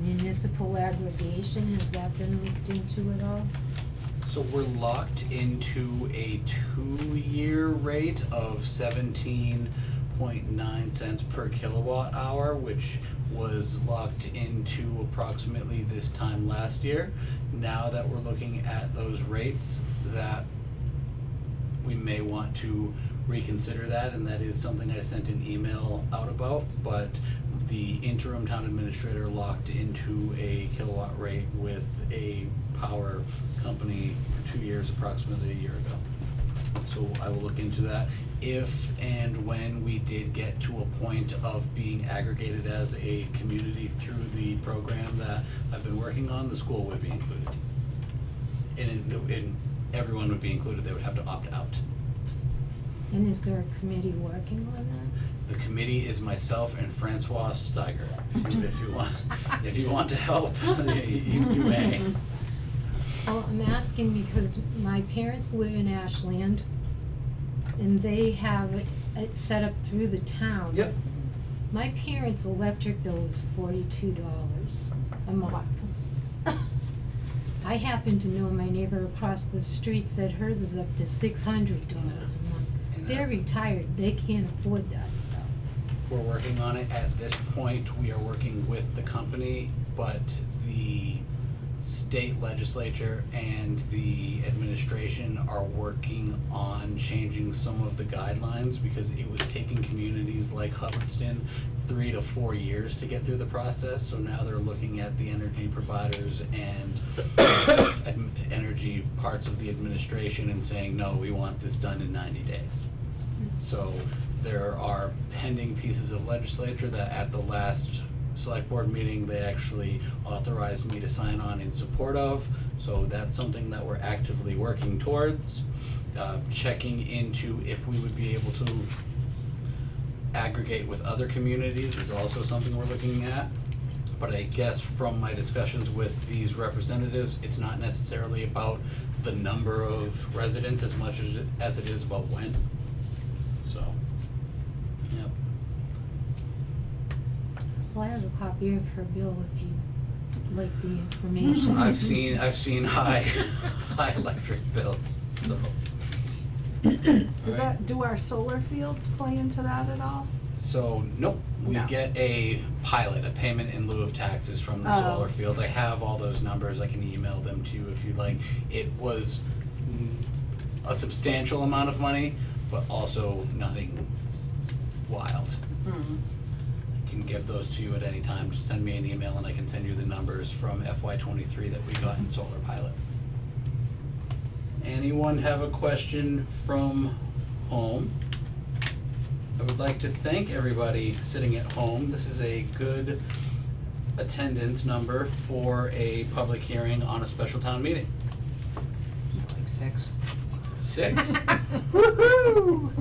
[SPEAKER 10] municipal aggregation, has that been looked into at all?
[SPEAKER 5] So we're locked into a 2-year rate of 17.9 cents per kilowatt hour, which was locked into approximately this time last year. Now that we're looking at those rates, that we may want to reconsider that, and that is something I sent an email out about, but the interim town administrator locked into a kilowatt rate with a power company for 2 years, approximately a year ago. So I will look into that. If and when we did get to a point of being aggregated as a community through the program that I've been working on, the school would be included. And everyone would be included, they would have to opt out.
[SPEAKER 10] And is there a committee working on that?
[SPEAKER 5] The committee is myself and Francois Steiger. If you want to help, you may.
[SPEAKER 10] Well, I'm asking because my parents live in Ashland, and they have it set up through the town.
[SPEAKER 5] Yep.
[SPEAKER 10] My parents' electric bill was $42 a month. I happen to know my neighbor across the street said hers is up to $600 a month.
[SPEAKER 5] And
[SPEAKER 10] They're retired, they can't afford that stuff.
[SPEAKER 5] We're working on it. At this point, we are working with the company, but the state legislature and the administration are working on changing some of the guidelines because it was taking communities like Hubbardston 3 to 4 years to get through the process. So now they're looking at the energy providers and energy parts of the administration and saying, no, we want this done in 90 days. So there are pending pieces of legislature that at the last select board meeting, they actually authorized me to sign on in support of. So that's something that we're actively working towards. Checking into if we would be able to aggregate with other communities is also something we're looking at. But I guess from my discussions with these representatives, it's not necessarily about the number of residents as much as it is about when. So, yep.
[SPEAKER 10] Well, I have a copy of her bill if you'd like the information.
[SPEAKER 5] I've seen high electric bills, so.
[SPEAKER 2] Do our solar fields play into that at all?
[SPEAKER 5] So, nope, we
[SPEAKER 2] No.
[SPEAKER 5] get a pilot, a payment in lieu of taxes from the
[SPEAKER 2] Oh.
[SPEAKER 5] solar field. I have all those numbers, I can email them to you if you'd like. It was a substantial amount of money, but also nothing wild. I can give those to you at any time, just send me an email and I can send you the numbers from FY23 that we got in solar pilot. Anyone have a question from home? I would like to thank everybody sitting at home. This is a good attendance number for a public hearing on a special town meeting.
[SPEAKER 4] Like 6.
[SPEAKER 5] 6.
[SPEAKER 2] Woo-hoo!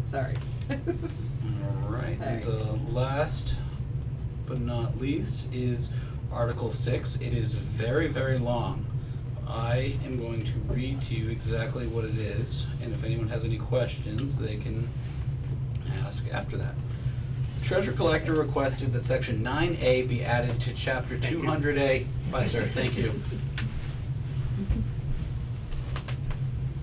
[SPEAKER 4] Sorry.
[SPEAKER 5] All right,
[SPEAKER 4] Alright.
[SPEAKER 5] the last but not least is Article 6. It is very, very long. I am going to read to you exactly what it is, and if anyone has any questions, they can ask after that. The Treasurer Collector requested that Section 9A be added to Chapter 200A. Bye, sir, thank you.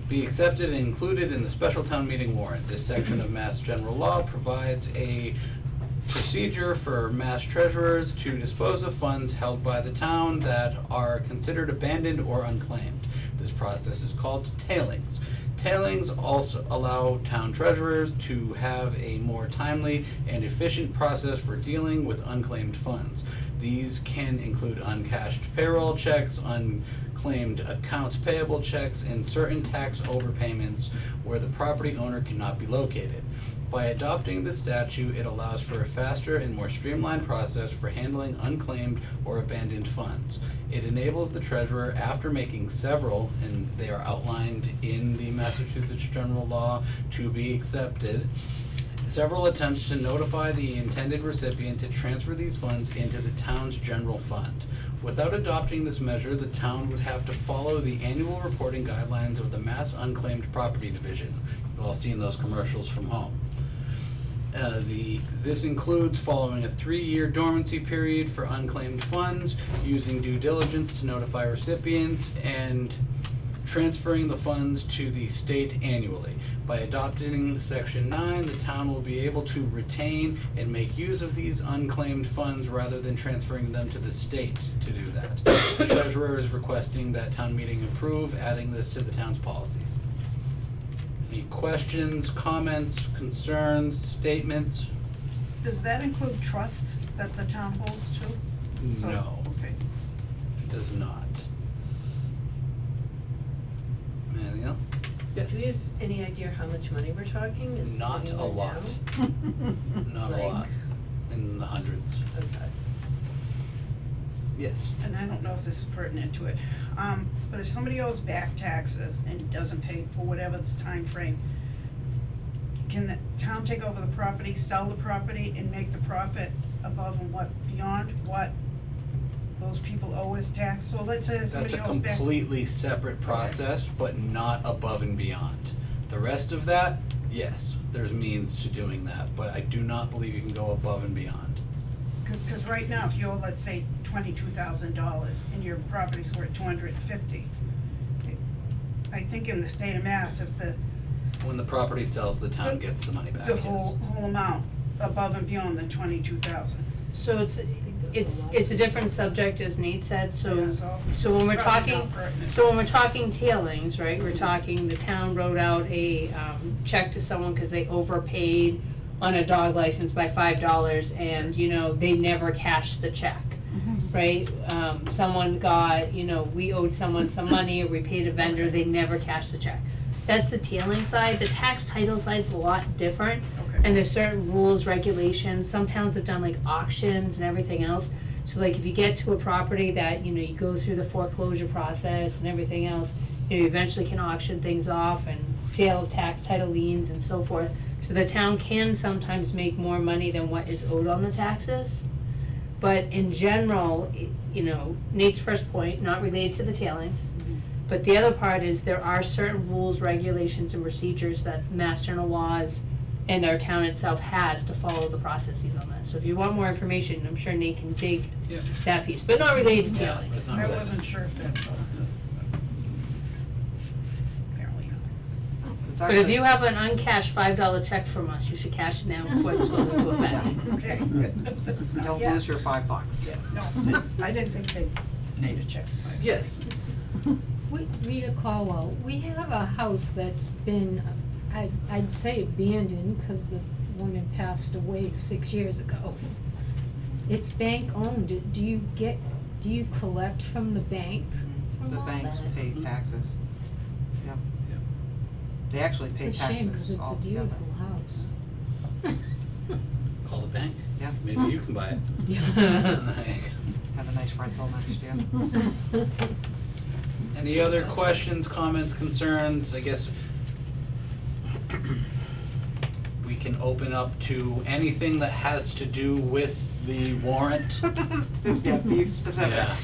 [SPEAKER 5] Be accepted and included in the special town meeting warrant. This section of Mass General Law provides a procedure for Mass treasurers to dispose of funds held by the town that are considered abandoned or unclaimed. This process is called tailings. Tailings also allow town treasurers to have a more timely and efficient process for dealing with unclaimed funds. These can include uncashed payroll checks, unclaimed accounts payable checks, and certain tax overpayments where the property owner cannot be located. By adopting this statute, it allows for a faster and more streamlined process for handling unclaimed or abandoned funds. It enables the treasurer, after making several, and they are outlined in the Massachusetts General Law to be accepted, several attempts to notify the intended recipient to transfer these funds into the town's general fund. Without adopting this measure, the town would have to follow the annual reporting guidelines of the Mass Unclaimed Property Division. You've all seen those commercials from home. This includes following a 3-year dormancy period for unclaimed funds, using due diligence to notify recipients, and transferring the funds to the state annually. By adopting Section 9, the town will be able to retain and make use of these unclaimed funds rather than transferring them to the state to do that. The treasurer is requesting that town meeting approve adding this to the town's policies. Any questions, comments, concerns, statements?
[SPEAKER 9] Does that include trusts that the town holds too? So-
[SPEAKER 5] No,
[SPEAKER 9] Okay.
[SPEAKER 5] it does not. Anything else?
[SPEAKER 11] Do you have any idea how much money we're talking? Is
[SPEAKER 5] Not a
[SPEAKER 11] anyone
[SPEAKER 5] lot.
[SPEAKER 11] know?
[SPEAKER 5] Not a
[SPEAKER 11] Like-
[SPEAKER 5] lot, in the hundreds.
[SPEAKER 11] Okay.
[SPEAKER 5] Yes.
[SPEAKER 9] And I don't know if this is pertinent to it, but if somebody owes back taxes and doesn't pay for whatever the time frame, can the town take over the property, sell the property, and make the profit above and beyond what those people owe as tax? So let's say if
[SPEAKER 5] That's
[SPEAKER 9] somebody
[SPEAKER 5] a
[SPEAKER 9] owes back.
[SPEAKER 5] completely separate process, but not above and beyond. The rest of that, yes, there's means to doing that, but I do not believe you can go above and beyond.
[SPEAKER 9] Cause right now, if you owe, let's say, $22,000 and your property's worth $250, I think in the state of Mass, if the
[SPEAKER 5] When the property sells, the town
[SPEAKER 9] The-
[SPEAKER 5] gets the money back,
[SPEAKER 9] the
[SPEAKER 5] yes.
[SPEAKER 9] whole amount above and beyond the 22,000.
[SPEAKER 7] So it's a different subject, as Nate said, so when we're
[SPEAKER 9] it's probably
[SPEAKER 7] talking,
[SPEAKER 9] not pertinent.
[SPEAKER 7] so when we're talking tailings, right, we're talking the town wrote out a check to someone because they overpaid on a dog license by $5 and, you know, they never cashed the check, right? Someone got, you know, we owed someone some money or we paid a vendor, they never cashed the check. That's the tailing side. The tax title side's a lot different.
[SPEAKER 9] Okay.
[SPEAKER 7] And there's certain rules, regulations. Some towns have done like auctions and everything else. So like if you get to a property that, you know, you go through the foreclosure process and everything else, you know, you eventually can auction things off and sale of tax title liens and so forth. So the town can sometimes make more money than what is owed on the taxes. But in general, you know, Nate's first point, not related to the tailings. But the other part is there are certain rules, regulations, and procedures that Mass General laws and our town itself has to follow the processes on that. So if you want more information, I'm sure Nate can dig
[SPEAKER 5] Yeah.
[SPEAKER 7] that piece, but not related to
[SPEAKER 5] Yeah,
[SPEAKER 7] tailings.
[SPEAKER 5] that's not
[SPEAKER 9] I
[SPEAKER 5] related.
[SPEAKER 9] wasn't sure if that fell into. Apparently not.
[SPEAKER 4] It's
[SPEAKER 7] But if
[SPEAKER 4] actually-
[SPEAKER 7] you have an uncashed $5 check from us, you should cash it now before this goes into effect.
[SPEAKER 9] Okay.
[SPEAKER 4] Don't
[SPEAKER 9] Yeah.
[SPEAKER 4] lose your $5.
[SPEAKER 9] Yeah, no, I didn't think they needed a check for $5.
[SPEAKER 5] Yes.
[SPEAKER 10] Rita Caldwell, we have a house that's been, I'd say abandoned, cause the woman passed away 6 years ago. It's bank owned, do you collect from the bank from
[SPEAKER 4] The
[SPEAKER 10] all
[SPEAKER 4] banks
[SPEAKER 10] that?
[SPEAKER 4] pay taxes. Yep. They actually pay
[SPEAKER 10] It's a shame, cause
[SPEAKER 4] taxes
[SPEAKER 10] it's a
[SPEAKER 4] altogether.
[SPEAKER 10] beautiful house.
[SPEAKER 5] Call the bank.
[SPEAKER 4] Yeah.
[SPEAKER 5] Maybe you can buy it.
[SPEAKER 4] Have a nice rental next year.
[SPEAKER 5] Any other questions, comments, concerns? I guess we can open up to anything that has to do with the warrant.
[SPEAKER 4] Yeah, be specific.
[SPEAKER 5] Yeah.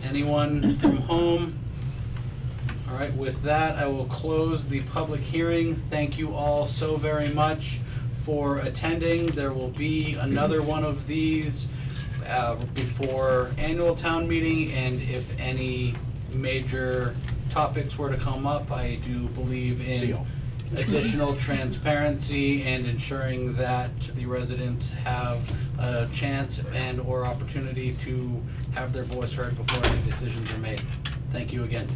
[SPEAKER 5] Anyone from home? All right, with that, I will close the public hearing. Thank you all so very much for attending. There will be another one of these before annual town meeting, and if any major topics were to come up, I do believe in additional transparency and ensuring that the residents have a chance and or opportunity to have their voice heard before any decisions are made. Thank you again.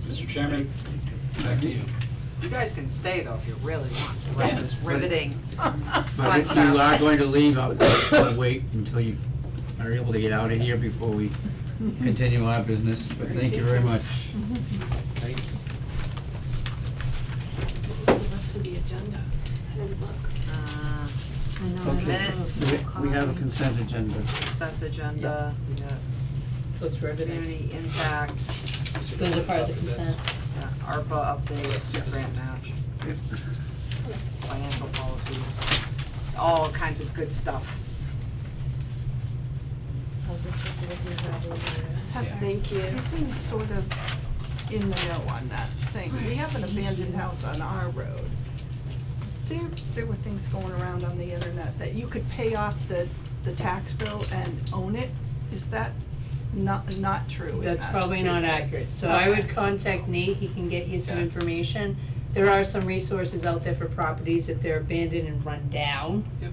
[SPEAKER 5] Mr. Chairman, back to you.
[SPEAKER 4] You guys can stay though if you really want. The rest is riveting.
[SPEAKER 1] But
[SPEAKER 4] Fun
[SPEAKER 1] if you are
[SPEAKER 4] fest.
[SPEAKER 1] going to leave, I'll wait until you are able to get out of here before we continue our business, but thank you very much.
[SPEAKER 5] Thank you.
[SPEAKER 11] What's the rest of the agenda? I didn't look.
[SPEAKER 10] I know, I don't
[SPEAKER 4] Minutes.
[SPEAKER 10] know.
[SPEAKER 1] We have a consent agenda.
[SPEAKER 4] Consent agenda, we got
[SPEAKER 7] So it's riveting.
[SPEAKER 4] community impacts,
[SPEAKER 7] Those are part of the consent.
[SPEAKER 4] ARPA updates, grant match, financial policies, all kinds of good stuff.
[SPEAKER 11] Oh, this is what we have over there.
[SPEAKER 2] Thank you. You seem sort of in the know on that thing. We have an abandoned house on our road. There were things going around on the internet that you could pay off the tax bill and own it. Is that not true in
[SPEAKER 7] That's probably not accurate,
[SPEAKER 2] Massachusetts?
[SPEAKER 7] so I would contact Nate, he can get you some
[SPEAKER 5] Okay.
[SPEAKER 7] information. There are some resources out there for properties if they're abandoned and run down.
[SPEAKER 5] Yep.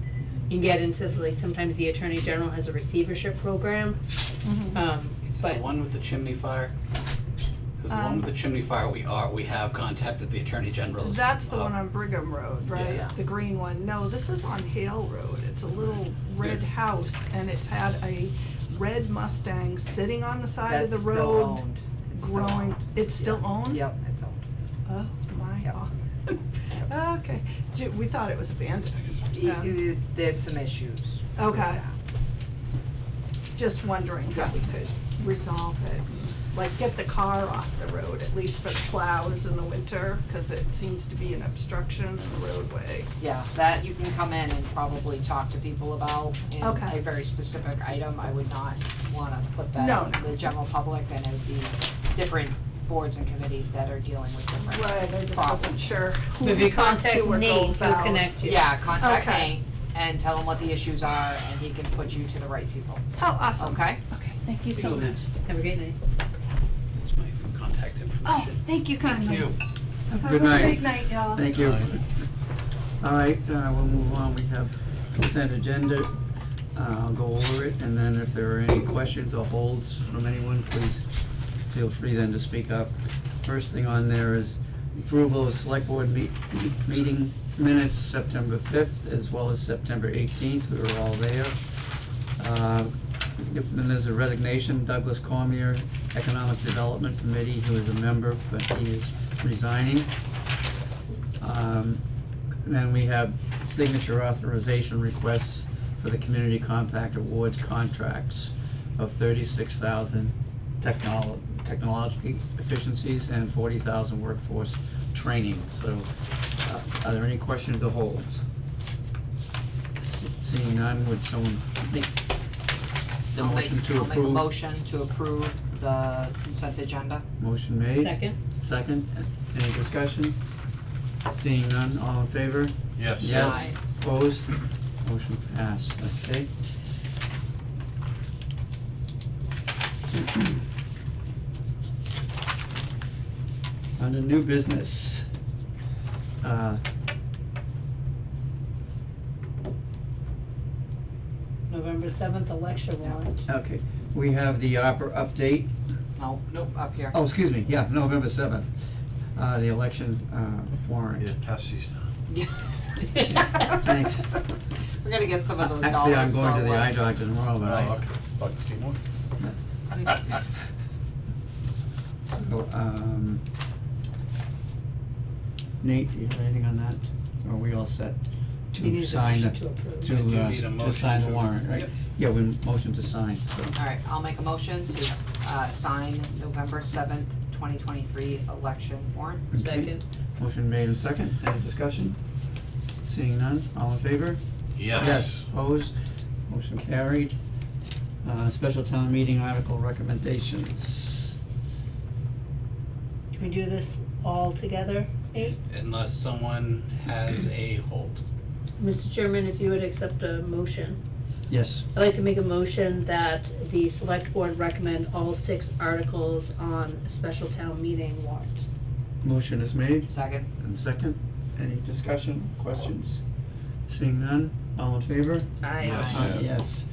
[SPEAKER 7] You can get into, like, sometimes the Attorney General has a receivership program,
[SPEAKER 2] Mhm.
[SPEAKER 5] Is it
[SPEAKER 7] but
[SPEAKER 5] the one with the chimney fire? Cause the one with the chimney fire, we have contacted the Attorney General's.
[SPEAKER 2] That's the one on Brigham Road, right?
[SPEAKER 5] Yeah.
[SPEAKER 2] The green one. No, this is on Hale Road. It's a little red house and it's had a red Mustang sitting on the side of
[SPEAKER 4] That's
[SPEAKER 2] the
[SPEAKER 4] still
[SPEAKER 2] road,
[SPEAKER 4] owned. It's still
[SPEAKER 2] growing.
[SPEAKER 4] owned.
[SPEAKER 2] It's still
[SPEAKER 4] Yeah.
[SPEAKER 2] owned?
[SPEAKER 4] Yep, it's owned.
[SPEAKER 2] Oh, my
[SPEAKER 4] Yep.
[SPEAKER 2] God. Okay. We thought it was abandoned. Yeah.
[SPEAKER 4] There's some issues.
[SPEAKER 2] Okay. Just wondering how we could resolve it. Like get the car off the road, at least for the plows in the winter, cause it seems to be an obstruction in the roadway.
[SPEAKER 4] Yeah, that you can come in and probably talk to people about in
[SPEAKER 2] Okay.
[SPEAKER 4] a very specific item. I would not wanna put that
[SPEAKER 2] No,
[SPEAKER 4] out to
[SPEAKER 2] no.
[SPEAKER 4] the general public, and it would be different boards and committees that are dealing with different
[SPEAKER 2] Right, I just
[SPEAKER 4] problems.
[SPEAKER 2] wasn't sure who
[SPEAKER 7] If
[SPEAKER 2] to
[SPEAKER 7] you
[SPEAKER 2] talk
[SPEAKER 7] contact
[SPEAKER 2] to or go
[SPEAKER 7] Nate, he'll
[SPEAKER 2] about.
[SPEAKER 7] connect you.
[SPEAKER 4] Yeah, contact
[SPEAKER 2] Okay.
[SPEAKER 4] Nate and tell him what the issues are, and he can put you to the right people,
[SPEAKER 2] Oh, awesome.
[SPEAKER 4] okay?
[SPEAKER 2] Okay, thank you so much.
[SPEAKER 7] Have a great night.
[SPEAKER 5] It's my contact
[SPEAKER 2] Oh,
[SPEAKER 5] information.
[SPEAKER 2] thank you kindly.
[SPEAKER 3] You.
[SPEAKER 2] Have
[SPEAKER 1] Good
[SPEAKER 2] a
[SPEAKER 1] night.
[SPEAKER 2] great night, y'all.
[SPEAKER 1] Thank you. All right, we'll move on. We have consent agenda. I'll go over it, and then if there are any questions or holds from anyone, please feel free then to speak up. First thing on there is approval of select board meeting minutes, September 5th, as well as September 18th. We were all there. Then there's a resignation, Douglas Cormier, Economic Development Committee, who is a member, but he is resigning. Then we have signature authorization requests for the Community Compact Awards contracts of 36,000 technology efficiencies and 40,000 workforce training. So, are there any questions or holds? Seeing none, would someone make the motion to
[SPEAKER 4] I'll make a
[SPEAKER 1] approve?
[SPEAKER 4] motion to approve the consent agenda.
[SPEAKER 1] Motion made.
[SPEAKER 7] Second?
[SPEAKER 1] Second, any discussion? Seeing none, all in favor?
[SPEAKER 3] Yes.
[SPEAKER 1] Yes,
[SPEAKER 4] Aye.
[SPEAKER 1] opposed, motion passed, okay. Under new business,
[SPEAKER 7] November 7th election warrant.
[SPEAKER 1] okay, we have the opera update.
[SPEAKER 4] No, nope, up here.
[SPEAKER 1] Oh, excuse me, yeah, November 7th, the election warrant.
[SPEAKER 3] Yeah, pass these down.
[SPEAKER 1] Thanks.
[SPEAKER 4] We're gonna get some of those dollars.
[SPEAKER 1] Actually, I'm going to the
[SPEAKER 4] our
[SPEAKER 1] eye
[SPEAKER 4] way.
[SPEAKER 1] doctor tomorrow, but
[SPEAKER 3] Oh, okay. Like to see more?
[SPEAKER 1] So, Nate, do you have anything on that? Or are we all set
[SPEAKER 7] He
[SPEAKER 1] to
[SPEAKER 7] needs a
[SPEAKER 1] sign
[SPEAKER 7] motion
[SPEAKER 1] the,
[SPEAKER 7] to approve.
[SPEAKER 5] You need a
[SPEAKER 1] to
[SPEAKER 5] motion
[SPEAKER 1] sign the
[SPEAKER 5] to-
[SPEAKER 1] warrant, right?
[SPEAKER 5] Yep.
[SPEAKER 1] Yeah, we motion to sign, so.
[SPEAKER 4] Alright, I'll make a motion to, sign November 7th, 2023 election warrant.
[SPEAKER 1] Okay.
[SPEAKER 7] Second.
[SPEAKER 1] Motion made and second, any discussion? Seeing none, all in favor? Yes, opposed, motion carried. Special town meeting article recommendations.
[SPEAKER 7] Can we do this all together, Nate?
[SPEAKER 5] Unless someone has a hold.
[SPEAKER 7] Mr. Chairman, if you would accept a motion.
[SPEAKER 1] Yes,
[SPEAKER 7] I'd like to make a motion that the select board recommend all 6 articles on a special town meeting warrant.
[SPEAKER 1] motion is made
[SPEAKER 4] Second.
[SPEAKER 1] and second, any discussion, questions? Seeing none, all in favor?
[SPEAKER 3] Yes.
[SPEAKER 1] Yes.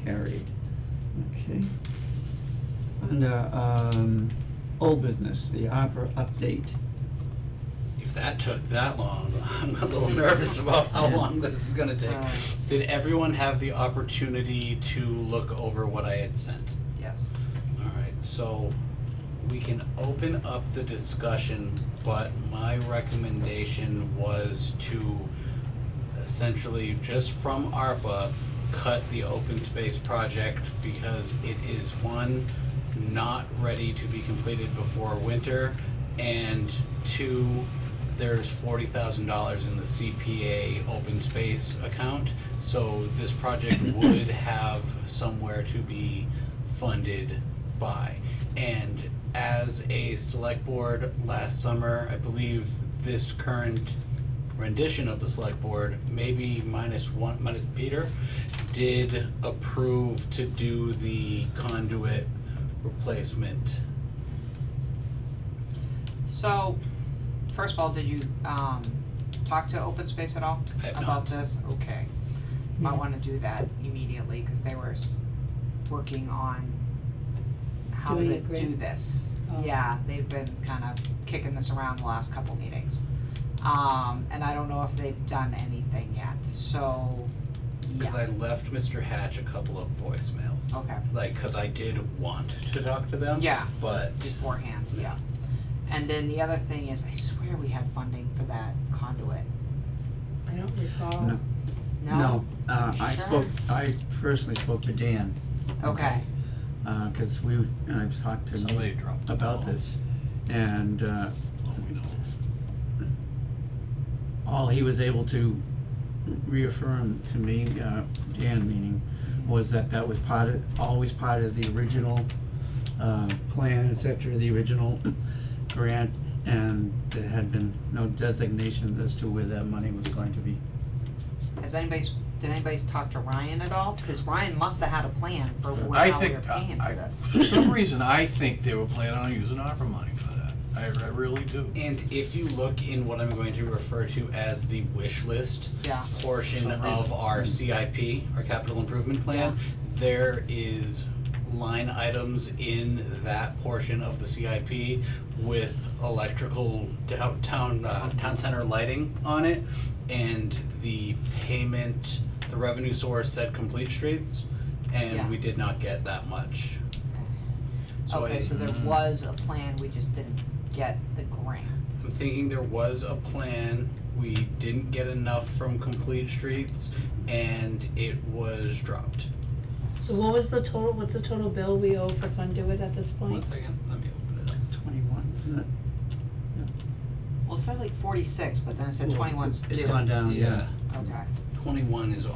[SPEAKER 1] Carried, okay. Under, old business, the opera update.
[SPEAKER 5] If that took that long, I'm a little nervous about how
[SPEAKER 1] Yeah.
[SPEAKER 5] long this is gonna take. Did everyone have the opportunity to look over what I had sent?
[SPEAKER 4] Yes.
[SPEAKER 5] Alright, so we can open up the discussion, but my recommendation was to essentially, just from ARPA, cut the open space project because it is, one, not ready to be completed before winter, and two, there's $40,000 in the CPA open space account, so this project would have somewhere to be funded by. And as a select board last summer, I believe this current rendition of the select board, maybe minus Peter, did approve to do the conduit replacement.
[SPEAKER 4] So, first of all, did you, talk to Open Space at all?
[SPEAKER 5] I have
[SPEAKER 4] About
[SPEAKER 5] not.
[SPEAKER 4] this? Okay. Might wanna do that immediately, cause they were working on how
[SPEAKER 7] Doing
[SPEAKER 4] to
[SPEAKER 7] it great.
[SPEAKER 4] do this.
[SPEAKER 7] Oh.
[SPEAKER 4] Yeah, they've been kind of kicking this around the last couple meetings. And I don't know if they've done anything yet, so,
[SPEAKER 5] Cause
[SPEAKER 4] yeah,
[SPEAKER 5] I left Mr. Hatch a couple of voicemails.
[SPEAKER 4] okay,
[SPEAKER 5] Like, cause I did want to talk to them.
[SPEAKER 4] Yeah.
[SPEAKER 5] But,
[SPEAKER 4] beforehand, yeah. And then the other thing is, I swear we had funding for that conduit.
[SPEAKER 7] I don't recall.
[SPEAKER 1] No.
[SPEAKER 4] No?
[SPEAKER 1] No, I personally spoke to Dan,
[SPEAKER 4] Okay,
[SPEAKER 1] cause I've talked to
[SPEAKER 3] Somebody
[SPEAKER 1] Nate
[SPEAKER 3] dropped the
[SPEAKER 1] about
[SPEAKER 3] ball.
[SPEAKER 1] this, and,
[SPEAKER 3] Oh, we know.
[SPEAKER 1] all he was able to reaffirm to me, Dan meaning, was that was always part of the original, plan, et cetera, the original grant, and there had been no designation as to where that money was going to be.
[SPEAKER 4] did anybody talk to Ryan at all? Cause Ryan must have had a plan for
[SPEAKER 3] I
[SPEAKER 4] how we were
[SPEAKER 3] think,
[SPEAKER 4] paying for this.
[SPEAKER 3] for some reason, I think they were planning on using ARPA money for that. I really do.
[SPEAKER 5] and if you look in what I'm going to refer to as the wish list
[SPEAKER 4] Yeah,
[SPEAKER 5] portion
[SPEAKER 3] Some
[SPEAKER 5] of
[SPEAKER 3] reason.
[SPEAKER 5] our CIP, our capital improvement plan, there is line items in that portion of the CIP with electrical town center lighting on it, and the payment, the revenue source said complete streets,
[SPEAKER 4] Yeah.
[SPEAKER 5] and we did not get that much. So
[SPEAKER 4] okay, so there was a plan, we just didn't get the grant.
[SPEAKER 5] I'm thinking there was a plan, we didn't get enough from complete streets, and it was dropped.
[SPEAKER 7] So what's the total bill we owe for conduit at this point?
[SPEAKER 5] 1 second, let me open it up.
[SPEAKER 1] 21, isn't it?
[SPEAKER 4] Well, it said like 46, but then it said
[SPEAKER 1] Well,
[SPEAKER 4] 21's due.
[SPEAKER 1] It's gone down, yeah.
[SPEAKER 4] Okay,
[SPEAKER 5] 21 is the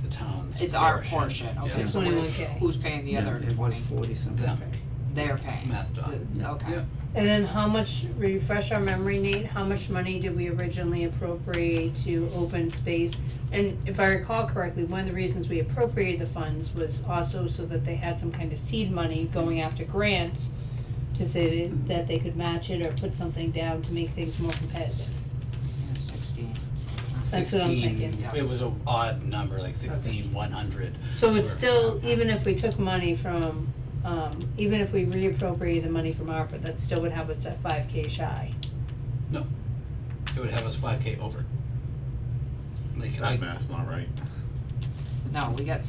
[SPEAKER 5] town's
[SPEAKER 4] it's our portion, okay,
[SPEAKER 5] Yeah.
[SPEAKER 4] so we're,
[SPEAKER 7] 21K.
[SPEAKER 4] who's paying the other
[SPEAKER 1] Yeah, it was
[SPEAKER 4] 20?
[SPEAKER 1] 40 something.
[SPEAKER 5] Yeah.
[SPEAKER 4] They're paying.
[SPEAKER 5] MassDOT.
[SPEAKER 1] Yeah.
[SPEAKER 4] Okay.
[SPEAKER 5] Yeah.
[SPEAKER 7] And then how much, refresh our memory, Nate, how much money did we originally appropriate to open space? And if I recall correctly, one of the reasons we appropriated the funds was also so that they had some kind of seed money going after grants to say that they could match it or put something down to make things more competitive.
[SPEAKER 4] Yeah, 16.
[SPEAKER 7] That's what I'm
[SPEAKER 5] 16,
[SPEAKER 7] thinking.
[SPEAKER 4] Yeah.
[SPEAKER 5] it was an odd number, like 16,100.
[SPEAKER 7] So it's still,
[SPEAKER 4] Okay.
[SPEAKER 7] even if we took money from, even if we reappropriated the money from ARPA, that still would have us at 5K shy.
[SPEAKER 5] It would have us 5K over. Like,
[SPEAKER 8] That math's not right.
[SPEAKER 4] No, we got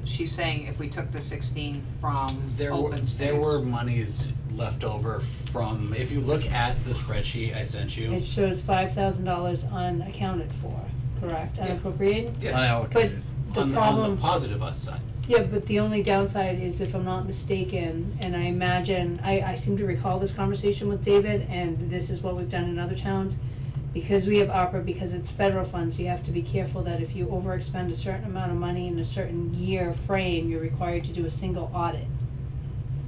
[SPEAKER 4] she's saying if we took the 16 from open space.
[SPEAKER 5] there were monies left over from, if you look at the spreadsheet I sent you.
[SPEAKER 7] It shows $5,000 unaccounted for, correct,
[SPEAKER 5] Yeah.
[SPEAKER 7] unappropriated?
[SPEAKER 5] Yeah.
[SPEAKER 3] Unallocated.
[SPEAKER 7] The
[SPEAKER 5] On the
[SPEAKER 7] problem,
[SPEAKER 5] positive us side.
[SPEAKER 7] yeah, but the only downside is if I'm not mistaken, and I imagine, I seem to recall this conversation with David, and this is what we've done in other towns. Because we have ARPA, because it's federal funds, you have to be careful that if you overexpend a certain amount of money in a certain year frame, you're required to do a single audit.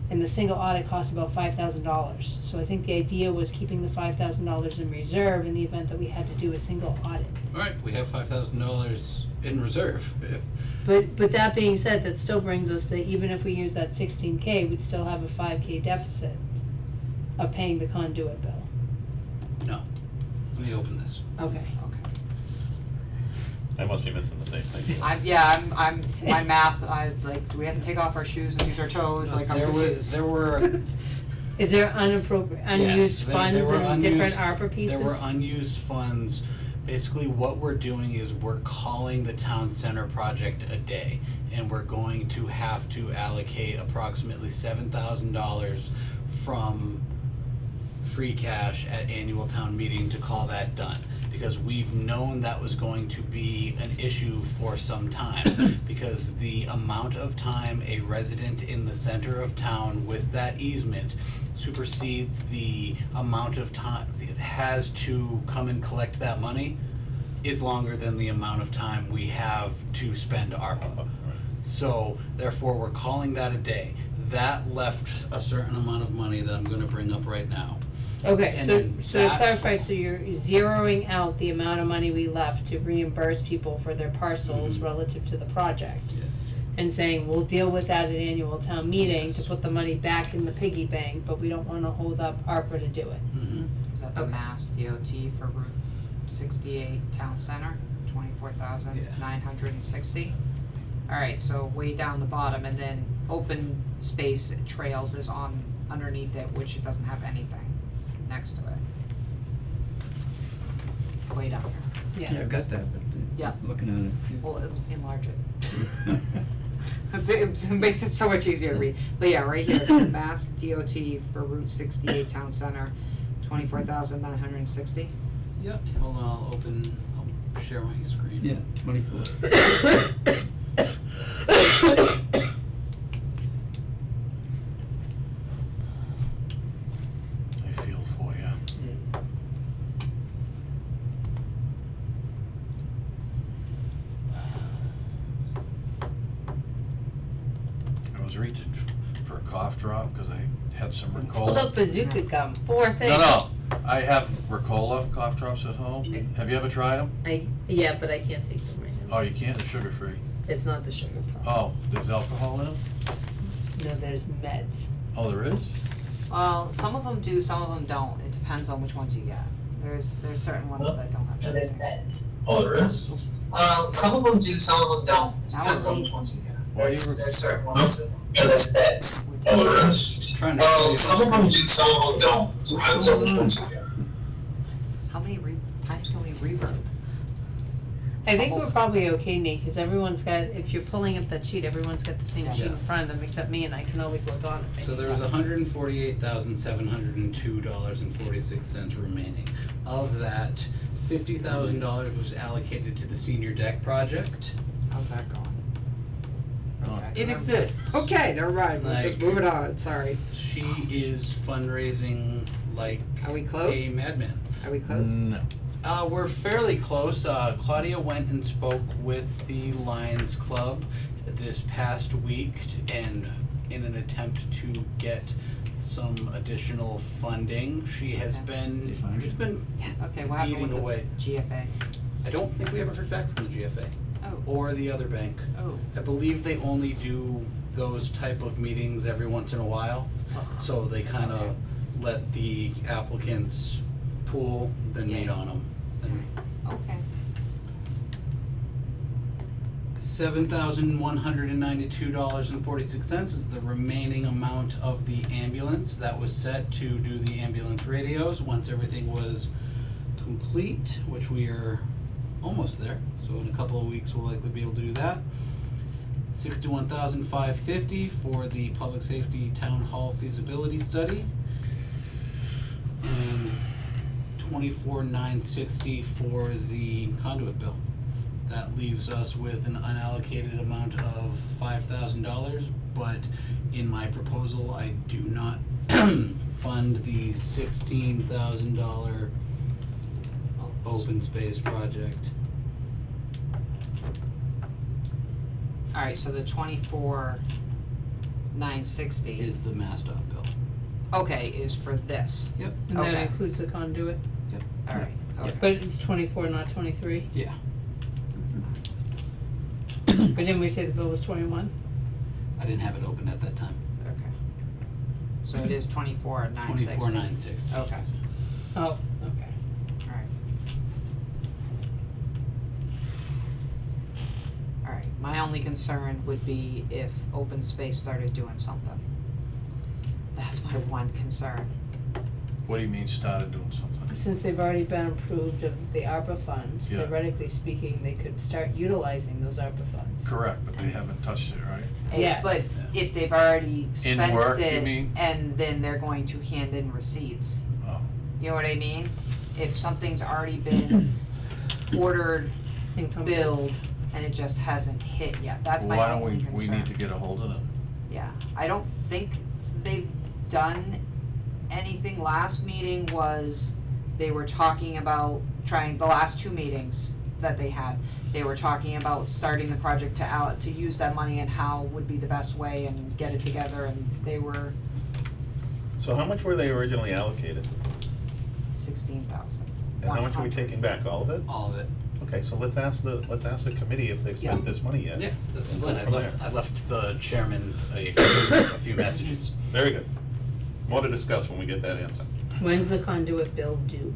[SPEAKER 7] And the single audit costs about $5,000, so I think the idea was keeping the $5,000 in reserve in the event that we had to do a single audit.
[SPEAKER 5] Alright, we have $5,000 in reserve.
[SPEAKER 7] But that being said, that still brings us that even if we use that 16K, we'd still have a 5K deficit of paying the conduit bill.
[SPEAKER 5] No. Let me open this.
[SPEAKER 7] Okay.
[SPEAKER 4] Okay.
[SPEAKER 8] I must be missing the same thing.
[SPEAKER 4] I'm, my math, do we have to take off our shoes and use our toes, like I'm
[SPEAKER 5] There were
[SPEAKER 7] Is there unused
[SPEAKER 5] Yes, there
[SPEAKER 7] funds
[SPEAKER 5] were
[SPEAKER 7] and different
[SPEAKER 5] unused-
[SPEAKER 7] ARPA pieces?
[SPEAKER 5] There were unused funds. Basically, what we're doing is we're calling the town center project a day, and we're going to have to allocate approximately $7,000 from free cash at annual town meeting to call that done. Because we've known that was going to be an issue for some time, because the amount of time a resident in the center of town with that easement supersedes the amount of time it has to come and collect that money is longer than the amount of time we have to spend ARPA. So therefore, we're calling that a day. That left a certain amount of money that I'm gonna bring up right now.
[SPEAKER 7] Okay,
[SPEAKER 5] and
[SPEAKER 7] so,
[SPEAKER 5] then
[SPEAKER 7] so to
[SPEAKER 5] that-
[SPEAKER 7] clarify, so you're zeroing out the amount of money we left to reimburse people for their parcels
[SPEAKER 5] Mhm.
[SPEAKER 7] relative to the project.
[SPEAKER 5] Yes.
[SPEAKER 7] And saying, we'll deal with that at annual town meeting to
[SPEAKER 5] Yes.
[SPEAKER 7] put the money back in the piggy bank, but we don't wanna hold up ARPA to do it.
[SPEAKER 5] Mm-hmm.
[SPEAKER 4] Is that the
[SPEAKER 7] Okay.
[SPEAKER 4] Mass DOT for Route 68 Town Center, 24,960? Alright, so way down the bottom, and then open space trails is on underneath it, which it doesn't have anything next to it. Way down here.
[SPEAKER 1] Yeah, I got that, but
[SPEAKER 4] Yeah.
[SPEAKER 1] looking at it.
[SPEAKER 4] Well, enlarge it. It makes it so much easier to read. But yeah, right here, so Mass DOT for Route 68 Town Center, 24,960.
[SPEAKER 5] Yep, hold on, I'll share my screen.
[SPEAKER 1] Yeah, 24.
[SPEAKER 3] I feel for you. I was reaching for a cough drop because I had some
[SPEAKER 7] Pull
[SPEAKER 3] Ricola.
[SPEAKER 7] up bazooka gum, 4 things.
[SPEAKER 3] No, I have Ricola cough drops at home. Have you ever tried them?
[SPEAKER 7] Yeah, but I can't take them right now.
[SPEAKER 3] Oh, you can't, they're sugar free.
[SPEAKER 7] It's not the sugar problem.
[SPEAKER 3] Oh, there's alcohol in them?
[SPEAKER 7] No, there's meds.
[SPEAKER 3] Oh, there is?
[SPEAKER 4] Well, some of them do, some of them don't. It depends on which ones you get. There's certain ones that don't have
[SPEAKER 12] There's
[SPEAKER 4] anything.
[SPEAKER 12] meds.
[SPEAKER 3] Oh, there is?
[SPEAKER 12] Some of them do, some of them don't. It
[SPEAKER 4] Now
[SPEAKER 12] depends on
[SPEAKER 4] we're-
[SPEAKER 12] which ones you get.
[SPEAKER 3] Why do you
[SPEAKER 12] There's certain ones that, there's meds.
[SPEAKER 3] Oh, there is?
[SPEAKER 5] Trying to show you.
[SPEAKER 12] Some of them do, some of them don't. Depends on which ones you get.
[SPEAKER 4] How many times can we reverb?
[SPEAKER 7] I think we're probably okay, Nate, because everyone's got, if you're pulling up that sheet, everyone's got the same sheet in
[SPEAKER 5] Yeah.
[SPEAKER 7] front of them except me, and I can always look on it.
[SPEAKER 5] So there was $148,702.46 remaining. Of that, $50,000 was allocated to the senior deck project.
[SPEAKER 4] How's that going?
[SPEAKER 5] It exists.
[SPEAKER 4] Okay, never mind. We're just
[SPEAKER 5] Like-
[SPEAKER 4] moving on. Sorry.
[SPEAKER 5] She is fundraising like
[SPEAKER 4] Are we
[SPEAKER 5] a
[SPEAKER 4] close?
[SPEAKER 5] madman.
[SPEAKER 4] Are we close?
[SPEAKER 3] No.
[SPEAKER 5] We're fairly close. Claudia went and spoke with the Lions Club this past week and in an attempt to get some additional funding. She has been, she's been
[SPEAKER 4] Okay, what happened with
[SPEAKER 5] eating
[SPEAKER 4] the
[SPEAKER 5] away.
[SPEAKER 4] GFA?
[SPEAKER 5] I don't think we ever heard back from the GFA
[SPEAKER 4] Oh,
[SPEAKER 5] or the other bank.
[SPEAKER 4] oh.
[SPEAKER 5] I believe they only do those type of meetings every once in a while. So they kind of let the applicants pool, then meet
[SPEAKER 4] Yeah.
[SPEAKER 5] on them. And
[SPEAKER 4] Okay.
[SPEAKER 5] $7,192.46 is the remaining amount of the ambulance that was set to do the ambulance radios once everything was complete, which we are almost there. So in a couple of weeks, we'll likely be able to do that. $61,550 for the public safety town hall feasibility study. And $24,960 for the conduit bill. That leaves us with an unallocated amount of $5,000, but in my proposal, I do not fund the $16,000 open space project.
[SPEAKER 4] Alright, so the 24,960
[SPEAKER 5] Is the MassDOT bill.
[SPEAKER 4] okay, is for this.
[SPEAKER 5] Yep.
[SPEAKER 7] And that
[SPEAKER 4] Okay.
[SPEAKER 7] includes the conduit,
[SPEAKER 4] Alright, okay.
[SPEAKER 7] but it's 24, not 23.
[SPEAKER 5] Yeah.
[SPEAKER 7] But didn't we say the bill was 21?
[SPEAKER 5] I didn't have it open at that time.
[SPEAKER 4] Okay. So it is 24,960.
[SPEAKER 5] $24,960.
[SPEAKER 4] Okay.
[SPEAKER 7] Oh, okay.
[SPEAKER 4] Alright. Alright, my only concern would be if open space started doing something. That's my one concern.
[SPEAKER 3] What do you mean started doing something?
[SPEAKER 7] Since they've already been approved of the ARPA funds,
[SPEAKER 3] Yeah.
[SPEAKER 7] theoretically speaking, they could start utilizing those ARPA funds.
[SPEAKER 3] Correct, but they haven't touched it, right?
[SPEAKER 7] Yeah.
[SPEAKER 4] But if they've already spent
[SPEAKER 3] work, you
[SPEAKER 4] it,
[SPEAKER 3] mean?
[SPEAKER 4] and then they're going to hand in receipts,
[SPEAKER 3] Oh,
[SPEAKER 4] you know what I mean? If something's already been ordered,
[SPEAKER 7] Income.
[SPEAKER 4] billed, and it just hasn't hit yet, that's
[SPEAKER 3] well,
[SPEAKER 4] my
[SPEAKER 3] why don't
[SPEAKER 4] only
[SPEAKER 3] we
[SPEAKER 4] concern.
[SPEAKER 3] need to get a hold of them?
[SPEAKER 4] Yeah, I don't think they've done anything. Last meeting was, they were talking about the last two meetings that they had, they were talking about starting the project to use that money and how would be the best way and get it together, and they were
[SPEAKER 8] So how much were they originally allocated?
[SPEAKER 4] 16,000.
[SPEAKER 8] And how much are we taking back, all of it?
[SPEAKER 5] All of it.
[SPEAKER 8] Okay, so let's ask the committee if they've spent this money yet.
[SPEAKER 5] Yeah, that's
[SPEAKER 8] And
[SPEAKER 5] when
[SPEAKER 8] go
[SPEAKER 5] I
[SPEAKER 8] from
[SPEAKER 5] left,
[SPEAKER 8] there.
[SPEAKER 5] I left the chairman a few messages.
[SPEAKER 8] Very good. More to discuss when we get that answer.
[SPEAKER 7] When's the conduit bill due?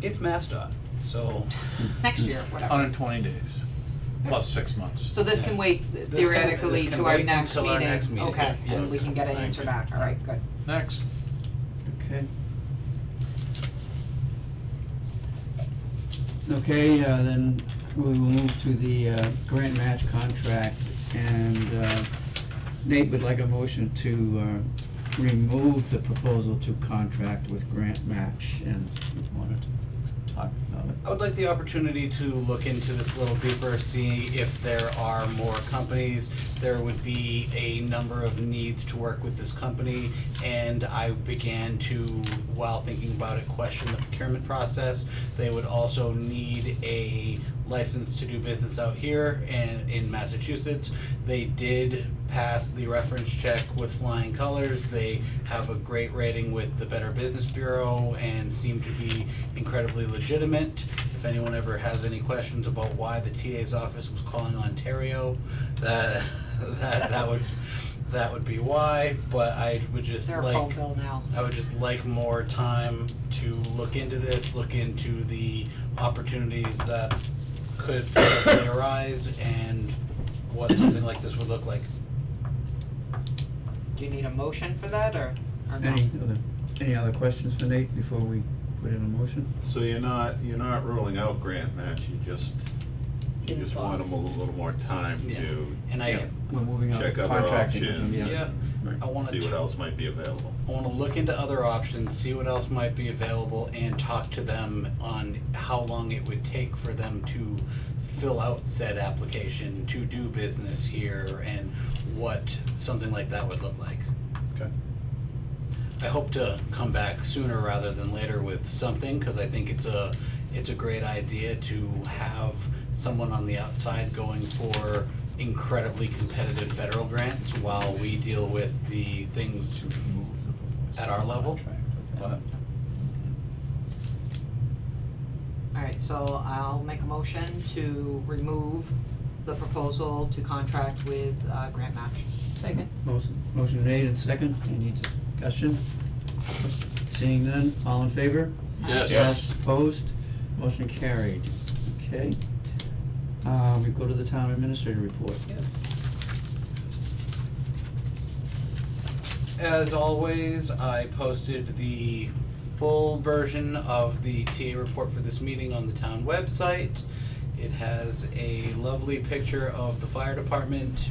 [SPEAKER 5] It's MassDOT, so
[SPEAKER 4] Next year, whatever.
[SPEAKER 3] 120 days. plus 6 months.
[SPEAKER 4] So this can wait
[SPEAKER 5] can-
[SPEAKER 4] theoretically
[SPEAKER 5] this can
[SPEAKER 4] to our
[SPEAKER 5] wait
[SPEAKER 4] next
[SPEAKER 5] until our
[SPEAKER 4] meeting?
[SPEAKER 5] next meeting,
[SPEAKER 4] Okay, and we
[SPEAKER 5] yes.
[SPEAKER 4] can get an answer back, all right, good.
[SPEAKER 3] Next.
[SPEAKER 1] Okay. Okay, then we will move to the grant match contract, and Nate would like a motion to remove the proposal to contract with grant match, and you wanted to talk about it.
[SPEAKER 5] I would like the opportunity to look into this a little deeper, see if there are more companies. There would be a number of needs to work with this company, and I began to, while thinking about it, question the procurement process. They would also need a license to do business out here and in Massachusetts. They did pass the reference check with flying colors. They have a great rating with the Better Business Bureau and seem to be incredibly legitimate. If anyone ever has any questions about why the TA's office was calling Ontario, that would be why, but I would just
[SPEAKER 4] Their
[SPEAKER 5] like.
[SPEAKER 4] phone bill now.
[SPEAKER 5] I would just like more time to look into this, look into the opportunities that could potentially arise and what something like this would look like.
[SPEAKER 4] Do you need a motion for that, or no?
[SPEAKER 1] Any other questions for Nate before we put in a motion?
[SPEAKER 8] So you're not ruling out grant match, you just want
[SPEAKER 1] thoughts?
[SPEAKER 8] a little more time
[SPEAKER 5] Yeah.
[SPEAKER 8] to
[SPEAKER 5] And I,
[SPEAKER 1] We're moving on
[SPEAKER 8] check
[SPEAKER 1] to
[SPEAKER 8] other
[SPEAKER 1] contracting with them,
[SPEAKER 8] options.
[SPEAKER 5] yeah,
[SPEAKER 1] Right.
[SPEAKER 5] I wanna
[SPEAKER 8] see what else might be available.
[SPEAKER 5] I want to look into other options, see what else might be available, and talk to them on how long it would take for them to fill out said application, to do business here, and what something like that would look like.
[SPEAKER 8] Okay.
[SPEAKER 5] I hope to come back sooner rather than later with something, because I think it's a great idea to have someone on the outside going for incredibly competitive federal grants while we deal with the things at our level. But
[SPEAKER 4] Alright, so I'll make a motion to remove the proposal to contract with, Grant Match.
[SPEAKER 7] Second.
[SPEAKER 1] Motion made and second, any discussion? Seeing none, all in favor?
[SPEAKER 3] Yes.
[SPEAKER 1] Yes, opposed, motion carried, okay. We go to the town administrator report.
[SPEAKER 5] as always, I posted the full version of the TA report for this meeting on the town website. It has a lovely picture of the fire department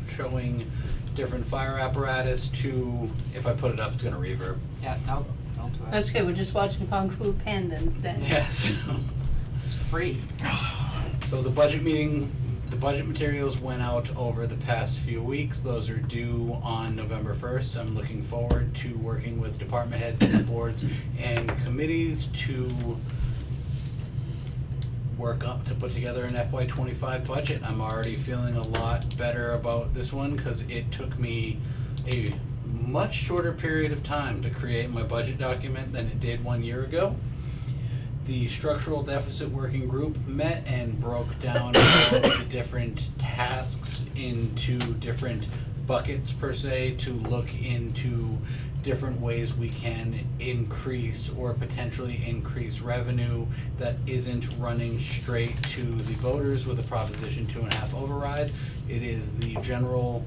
[SPEAKER 5] showing different fire apparatus to, if I put it up, it's gonna reverb.
[SPEAKER 4] Yeah, no, don't do it.
[SPEAKER 7] That's good, we're just watching Kung Fu Panda instead.
[SPEAKER 5] Yes.
[SPEAKER 4] It's free.
[SPEAKER 5] So the budget meeting, the budget materials went out over the past few weeks. Those are due on November 1st. I'm looking forward to working with department heads and boards and committees to work up to put together an FY25 budget. I'm already feeling a lot better about this one because it took me a much shorter period of time to create my budget document than it did 1 year ago. The structural deficit working group met and broke down all of the different tasks into different buckets per se to look into different ways we can increase or potentially increase revenue that isn't running straight to the voters with a Proposition 2.5 override. It is the general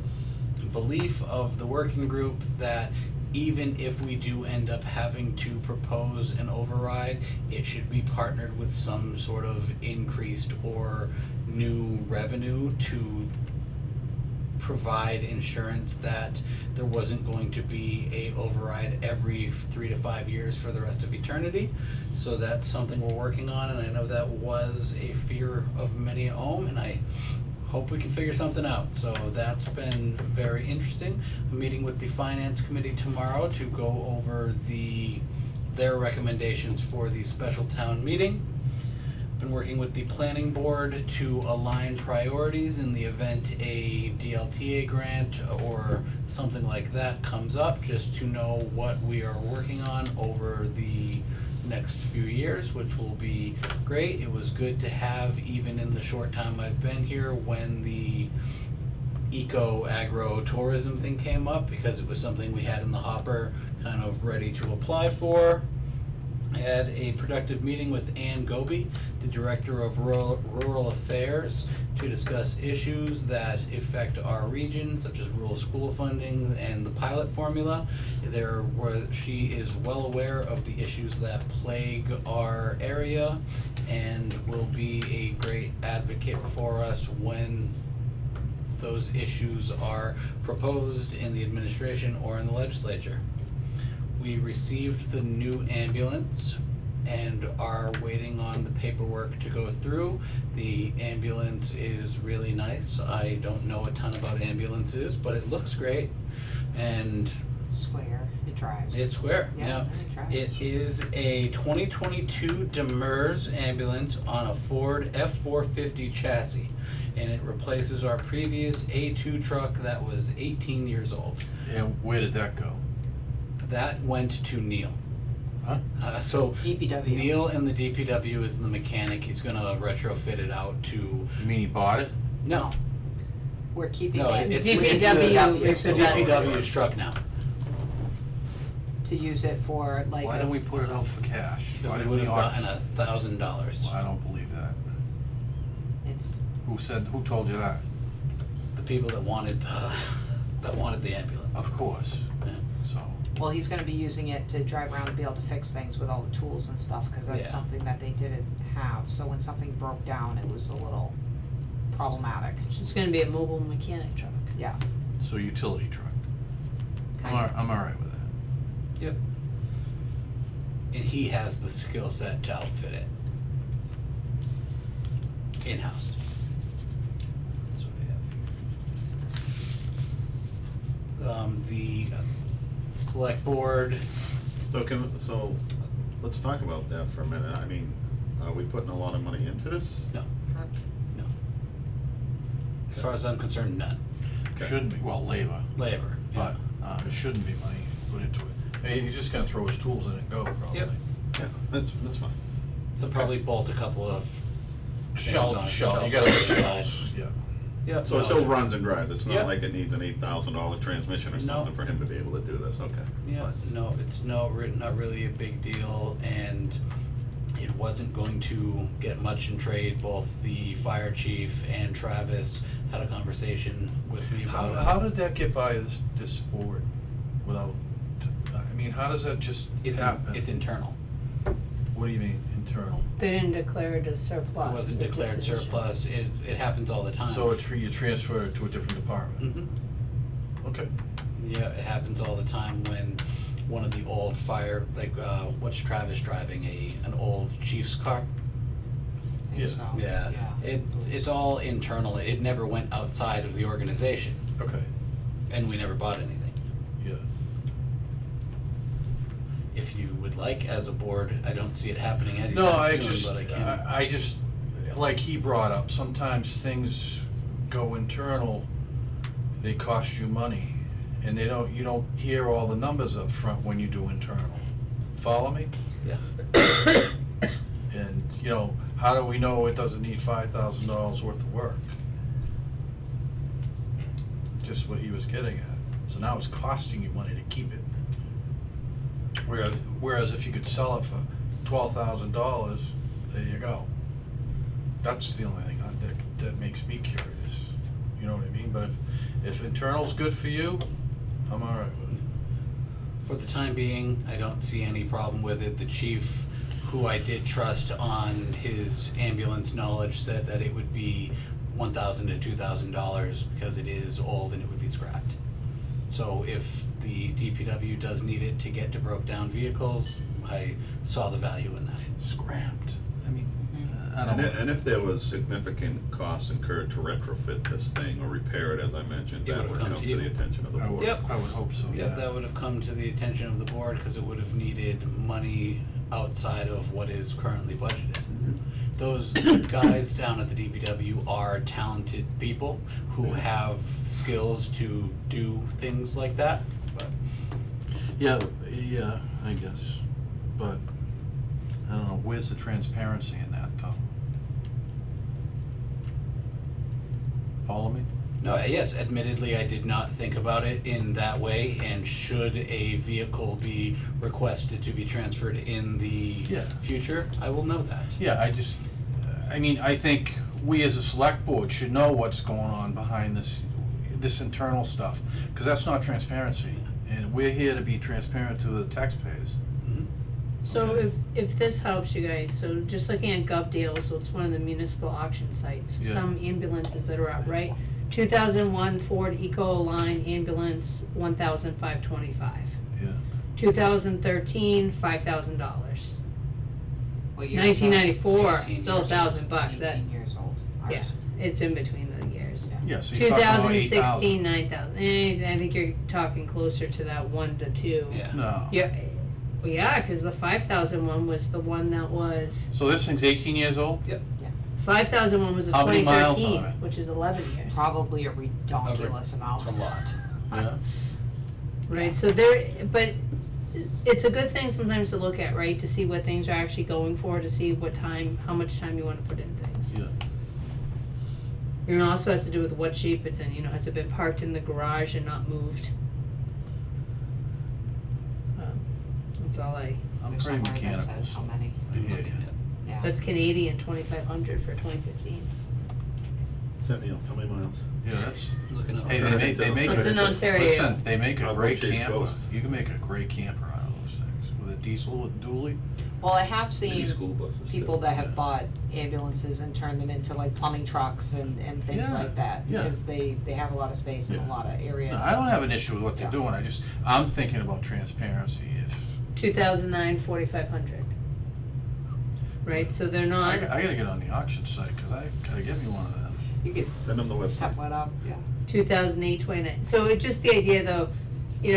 [SPEAKER 5] belief of the working group that even if we do end up having to propose an override, it should be partnered with some sort of increased or new revenue to provide insurance that there wasn't going to be a override every 3 to 5 years for the rest of eternity. So that's something we're working on, and I know that was a fear of many at home, and I hope we can figure something out. So that's been very interesting. I'm meeting with the finance committee tomorrow to go over their recommendations for the special town meeting. Been working with the planning board to align priorities in the event a DLTA grant or something like that comes up, just to know what we are working on over the next few years, which will be great. It was good to have, even in the short time I've been here, when the eco-agro tourism thing came up, because it was something we had in the hopper, kind of ready to apply for. I had a productive meeting with Ann Goby, the Director of Rural Affairs, to discuss issues that affect our region, such as rural school funding and the pilot formula. She is well aware of the issues that plague our area and will be a great advocate for us when those issues are proposed in the administration or in the legislature. We received the new ambulance and are waiting on the paperwork to go through. The ambulance is really nice. I don't know a ton about ambulances, but it looks great, and
[SPEAKER 4] Square, it drives.
[SPEAKER 5] it's square,
[SPEAKER 4] Yeah,
[SPEAKER 5] yeah.
[SPEAKER 4] it drives.
[SPEAKER 5] It is a 2022 Demers ambulance on a Ford F-450 chassis, and it replaces our previous A2 truck that was 18 years old.
[SPEAKER 3] And where did that go?
[SPEAKER 5] That went to Neil.
[SPEAKER 3] Huh?
[SPEAKER 5] So
[SPEAKER 4] DPW.
[SPEAKER 5] Neil in the DPW is the mechanic. He's gonna retrofit it out to,
[SPEAKER 3] You mean he bought it?
[SPEAKER 5] no,
[SPEAKER 4] We're keeping
[SPEAKER 5] no,
[SPEAKER 4] it
[SPEAKER 5] it's
[SPEAKER 7] DPW
[SPEAKER 5] it's the
[SPEAKER 7] is
[SPEAKER 5] DPW's truck now.
[SPEAKER 4] to use it for like.
[SPEAKER 3] Why didn't we put it out for cash?
[SPEAKER 5] Because
[SPEAKER 3] Why
[SPEAKER 5] we
[SPEAKER 3] didn't
[SPEAKER 5] would have
[SPEAKER 3] auction-
[SPEAKER 5] gotten $1,000.
[SPEAKER 3] Well, I don't believe that.
[SPEAKER 4] It's,
[SPEAKER 3] Who told you that?
[SPEAKER 5] The people that wanted the ambulance.
[SPEAKER 3] Of course,
[SPEAKER 5] Yeah.
[SPEAKER 3] so.
[SPEAKER 4] well, he's gonna be using it to drive around and be able to fix things with all the tools and stuff, cause that's
[SPEAKER 5] Yeah.
[SPEAKER 4] something that they didn't have, so when something broke down, it was a little problematic,
[SPEAKER 7] So it's gonna be a mobile mechanic truck.
[SPEAKER 4] yeah.
[SPEAKER 3] So utility truck.
[SPEAKER 4] Kind
[SPEAKER 3] I'm all right with that.
[SPEAKER 5] Yep. And he has the skill set to outfit it. In-house. That's what we have here. The select board,
[SPEAKER 8] So let's talk about that for a minute. I mean, are we putting a lot of money into this?
[SPEAKER 5] no. As far as I'm concerned, none.
[SPEAKER 8] Okay.
[SPEAKER 3] Shouldn't be, well, labor,
[SPEAKER 5] Labor, yeah.
[SPEAKER 3] but, it shouldn't be money put into it. Hey, he's just gonna throw his tools in and go, probably.
[SPEAKER 5] Yep.
[SPEAKER 8] Yeah, that's fine.
[SPEAKER 5] They'll probably bolt a couple of
[SPEAKER 3] Shells,
[SPEAKER 5] Shells
[SPEAKER 3] you gotta have
[SPEAKER 5] on the
[SPEAKER 3] shells,
[SPEAKER 5] side.
[SPEAKER 3] yeah.
[SPEAKER 5] Yep.
[SPEAKER 8] So it still runs and drives, it's
[SPEAKER 5] Yep.
[SPEAKER 8] not like it needs an $8,000 transmission or
[SPEAKER 5] No.
[SPEAKER 8] something for him to be able to do this, okay.
[SPEAKER 5] Yeah, no, it's not really a big deal, and it wasn't going to get much in trade. Both the fire chief and Travis had a conversation with me about it.
[SPEAKER 3] How did that get by this board without, I mean, how does that just happen?
[SPEAKER 5] It's internal.
[SPEAKER 3] What do you mean, internal?
[SPEAKER 7] They didn't declare it as surplus.
[SPEAKER 5] It wasn't
[SPEAKER 7] with
[SPEAKER 5] declared
[SPEAKER 7] disposition.
[SPEAKER 5] surplus. It happens all the time.
[SPEAKER 3] So you transfer it to a different department?
[SPEAKER 5] Mhm.
[SPEAKER 3] Okay.
[SPEAKER 5] Yeah, it happens all the time when one of the old fire, like, what's Travis driving, an old chief's car?
[SPEAKER 4] I think
[SPEAKER 3] Yeah.
[SPEAKER 4] so,
[SPEAKER 5] Yeah, it's all internal. It never went outside of the organization,
[SPEAKER 3] Okay,
[SPEAKER 5] and we never bought anything.
[SPEAKER 3] yeah.
[SPEAKER 5] If you would like, as a board, I don't see it happening
[SPEAKER 3] No,
[SPEAKER 5] anytime soon, but I can.
[SPEAKER 3] I just, like he brought up, sometimes things go internal, they cost you money, and you don't hear all the numbers up front when you do internal. Follow me?
[SPEAKER 5] Yeah.
[SPEAKER 3] And, how do we know it doesn't need $5,000 worth of work? Just what he was getting at. So now it's costing you money to keep it. Whereas if you could sell it for $12,000, there you go. That's the only thing that makes me curious. You know what I mean? But if internal's good for you, I'm all right with it.
[SPEAKER 5] For the time being, I don't see any problem with it. The chief, who I did trust on his ambulance knowledge, said that it would be $1,000 to $2,000 because it is old and it would be scrapped. So if the DPW does need it to get to broke down vehicles, I saw the value in that.
[SPEAKER 3] Scrapped. I mean, I
[SPEAKER 8] And
[SPEAKER 3] don't.
[SPEAKER 8] and if there was significant costs incurred to retrofit this thing or repair it, as I mentioned,
[SPEAKER 5] It
[SPEAKER 8] that
[SPEAKER 5] would've
[SPEAKER 8] would
[SPEAKER 5] come
[SPEAKER 8] come
[SPEAKER 5] to
[SPEAKER 8] to
[SPEAKER 5] you.
[SPEAKER 8] the attention of the
[SPEAKER 3] I
[SPEAKER 8] board.
[SPEAKER 3] would,
[SPEAKER 5] Yep.
[SPEAKER 3] I would hope so, yeah.
[SPEAKER 5] Yep, that would have come to the attention of the board because it would have needed money outside of what is currently budgeted. Those guys down at the DPW are talented people who have skills to do things like that, but
[SPEAKER 3] Yeah, I guess, but, I don't know, where's the transparency in that, though? Follow me?
[SPEAKER 5] no, yes, admittedly, I did not think about it in that way, and should a vehicle be requested to be transferred in the
[SPEAKER 3] Yeah.
[SPEAKER 5] future, I will know that.
[SPEAKER 3] Yeah, I mean, I think we as a select board should know what's going on behind this internal stuff, cause that's not transparency, and we're here to be transparent to the taxpayers.
[SPEAKER 7] So
[SPEAKER 3] Okay.
[SPEAKER 7] if this helps you guys, so just looking at GovDeals, so it's one of the municipal auction sites,
[SPEAKER 3] Yeah.
[SPEAKER 7] some ambulances that are up, right? 2001 Ford Ecoline ambulance, $1,525.
[SPEAKER 3] Yeah.
[SPEAKER 7] 2013, $5,000.
[SPEAKER 4] What year is that?
[SPEAKER 7] 1994,
[SPEAKER 5] 18
[SPEAKER 7] still
[SPEAKER 5] years old.
[SPEAKER 7] $1,000. That
[SPEAKER 4] 18 years old.
[SPEAKER 7] yeah,
[SPEAKER 4] Ours.
[SPEAKER 7] it's in between the years.
[SPEAKER 3] Yeah, so you're talking about
[SPEAKER 7] 2016, 9,000. I think you're talking closer to that 1 to 2.
[SPEAKER 5] Yeah.
[SPEAKER 3] No.
[SPEAKER 7] Yeah, well, yeah, because the 5,000 one was the one that was.
[SPEAKER 3] So this thing's 18 years old?
[SPEAKER 7] 5,000 one was a
[SPEAKER 3] How many miles
[SPEAKER 7] 2013,
[SPEAKER 3] on it?
[SPEAKER 7] which is 11 years.
[SPEAKER 4] Probably a redonkulous amount.
[SPEAKER 5] A lot.
[SPEAKER 3] Yeah.
[SPEAKER 7] Right, so there, but it's a good thing sometimes to look at, right, to see what things are actually going for, to see what time, how much time you wanna put in things.
[SPEAKER 3] Yeah.
[SPEAKER 7] It also has to do with what shape it's in, has it been parked in the garage and not moved? That's all
[SPEAKER 3] I'm
[SPEAKER 4] There's
[SPEAKER 3] pretty
[SPEAKER 4] somewhere that
[SPEAKER 3] mechanical,
[SPEAKER 4] says
[SPEAKER 3] so.
[SPEAKER 4] how many.
[SPEAKER 3] I hear you.
[SPEAKER 4] Yeah.
[SPEAKER 7] that's Canadian, 2,500 for 2015.
[SPEAKER 8] Centennial, how many miles?
[SPEAKER 3] Yeah, that's,
[SPEAKER 5] Looking up.
[SPEAKER 3] hey, they make
[SPEAKER 7] It's
[SPEAKER 3] a,
[SPEAKER 7] in Ontario.
[SPEAKER 3] listen, they make a
[SPEAKER 8] I'll go
[SPEAKER 3] great
[SPEAKER 8] chase
[SPEAKER 3] camper,
[SPEAKER 8] ghosts.
[SPEAKER 3] you can make a great camper out of those things, with a diesel, with dually.
[SPEAKER 4] Well, I have
[SPEAKER 8] Mini
[SPEAKER 4] seen
[SPEAKER 8] school buses. too.
[SPEAKER 4] people that
[SPEAKER 3] Yeah.
[SPEAKER 4] have bought ambulances and turned them into like plumbing trucks and things
[SPEAKER 3] Yeah,
[SPEAKER 4] like that.
[SPEAKER 3] yeah.
[SPEAKER 4] Because they have a lot of space and a
[SPEAKER 3] Yeah.
[SPEAKER 4] lot of area.
[SPEAKER 3] No, I don't have an issue with what they're
[SPEAKER 4] Yeah.
[SPEAKER 3] doing, I'm thinking about transparency, if,
[SPEAKER 7] 2009, 4,500. Right, so they're
[SPEAKER 3] I
[SPEAKER 7] not,
[SPEAKER 3] gotta get on the auction site, cause I gotta get me one of them.
[SPEAKER 4] You could
[SPEAKER 8] Send them the website.
[SPEAKER 4] set one up, yeah.
[SPEAKER 7] 2008, 29. So it's just the idea though,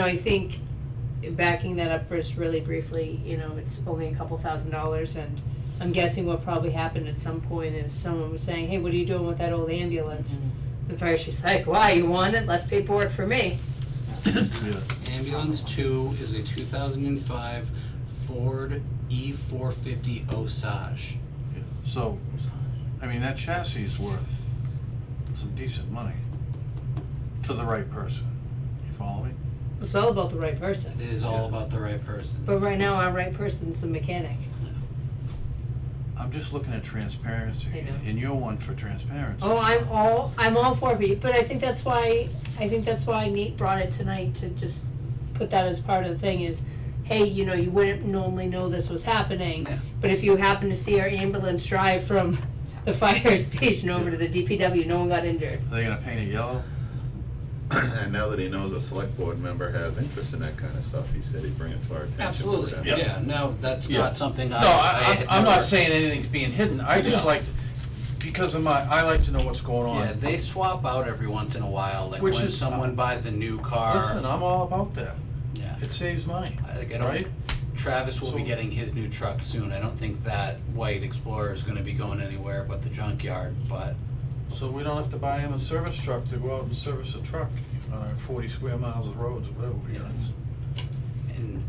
[SPEAKER 7] I think backing that up first really briefly, it's only a couple $1,000s, and I'm guessing what probably happened at some point is someone was saying, hey, what are you doing with that old ambulance? The fire chief's like, why, you want it? Less paperwork for me.
[SPEAKER 3] Yeah.
[SPEAKER 5] Ambulance 2 is a 2005 Ford E450 Osage.
[SPEAKER 3] Yeah. So, I mean, that chassis is worth some decent money for the right person, you follow me?
[SPEAKER 7] It's all about the right person.
[SPEAKER 5] It is all about the right person.
[SPEAKER 7] But right now, our right person's the mechanic.
[SPEAKER 3] I'm just looking at transparency,
[SPEAKER 7] I know.
[SPEAKER 3] and you're one for transparency.
[SPEAKER 7] Oh,
[SPEAKER 3] so-
[SPEAKER 7] I'm all for it, but I think that's why Nate brought it tonight, to just put that as part of the thing is, hey, you wouldn't normally know this was happening,
[SPEAKER 5] Yeah.
[SPEAKER 7] but if you happen to see our ambulance drive from the fire station over to the DPW, no one got injured.
[SPEAKER 3] Are they gonna paint it yellow?
[SPEAKER 8] And now that he knows a select board member has interest in that kind of stuff, he said he'd bring it to our attention.
[SPEAKER 5] Absolutely,
[SPEAKER 3] Yeah.
[SPEAKER 5] yeah, no, that's
[SPEAKER 3] Yeah.
[SPEAKER 5] not something
[SPEAKER 3] No,
[SPEAKER 5] I had
[SPEAKER 3] I'm not
[SPEAKER 5] never-
[SPEAKER 3] saying anything's being hidden, I just
[SPEAKER 5] No.
[SPEAKER 3] like, because of I like to know what's going on.
[SPEAKER 5] Yeah, they swap out every once in a while, like
[SPEAKER 3] Which
[SPEAKER 5] when
[SPEAKER 3] is-
[SPEAKER 5] someone buys a new car.
[SPEAKER 3] Listen, I'm all about that,
[SPEAKER 5] Yeah,
[SPEAKER 3] it saves money,
[SPEAKER 5] I don't,
[SPEAKER 3] right?
[SPEAKER 5] Travis will be
[SPEAKER 3] So-
[SPEAKER 5] getting his new truck soon, I don't think that white Explorer is gonna be going anywhere but the junkyard, but
[SPEAKER 3] So we don't have to buy him a service truck to go out and service a truck on our 40 square miles of roads or whatever we got.
[SPEAKER 5] yes. And,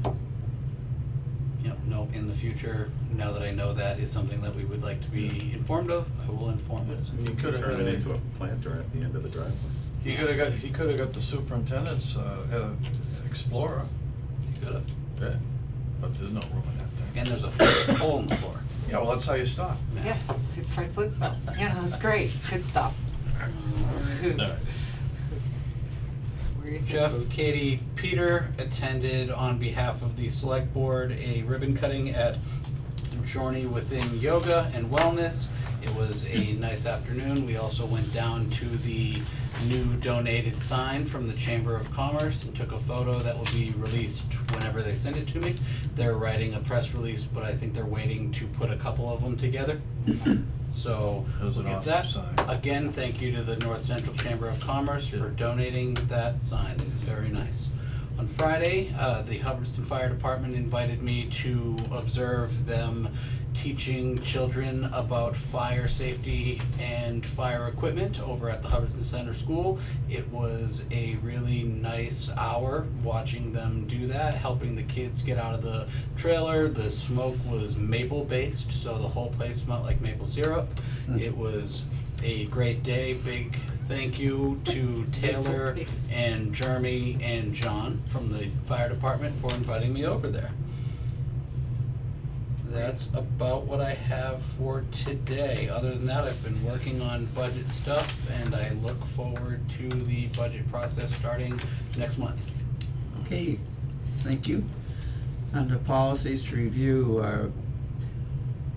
[SPEAKER 5] no, in the future, now that I know that is something that we would like to be informed of, I will inform us.
[SPEAKER 8] You
[SPEAKER 3] He
[SPEAKER 8] could
[SPEAKER 3] could've
[SPEAKER 8] turn
[SPEAKER 3] had
[SPEAKER 8] it
[SPEAKER 3] a-
[SPEAKER 8] into a planter at the end of the driveway.
[SPEAKER 3] He could've got the superintendent's, Explorer,
[SPEAKER 5] You could've.
[SPEAKER 3] yeah, but there's no room in that thing.
[SPEAKER 5] And there's a hole in the floor.
[SPEAKER 3] Yeah, well, that's how you stop.
[SPEAKER 4] Yeah, it's Fred Flintstone. Yeah, no, it's great. Good stuff.
[SPEAKER 5] Jeff, Katie, Peter attended on behalf of the select board a ribbon cutting at Journey Within Yoga and Wellness. It was a nice afternoon. We also went down to the new donated sign from the Chamber of Commerce and took a photo that will be released whenever they send it to me. They're writing a press release, but I think they're waiting to put a couple of them together. So,
[SPEAKER 3] That was an
[SPEAKER 5] look at
[SPEAKER 3] awesome
[SPEAKER 5] that.
[SPEAKER 3] sign.
[SPEAKER 5] Again, thank you to the North Central Chamber of Commerce for donating that sign. It is very nice. On Friday, the Hubbardston Fire Department invited me to observe them teaching children about fire safety and fire equipment over at the Hubbardston Center School. It was a really nice hour watching them do that, helping the kids get out of the trailer. The smoke was maple based, so the whole place smelled like maple syrup. It was a great day. Big thank you to Taylor and Jeremy and John from the fire department for inviting me over there. That's about what I have for today. Other than that, I've been working on budget stuff, and I look forward to the budget process starting next month.
[SPEAKER 1] Okay, thank you. Under policies to review,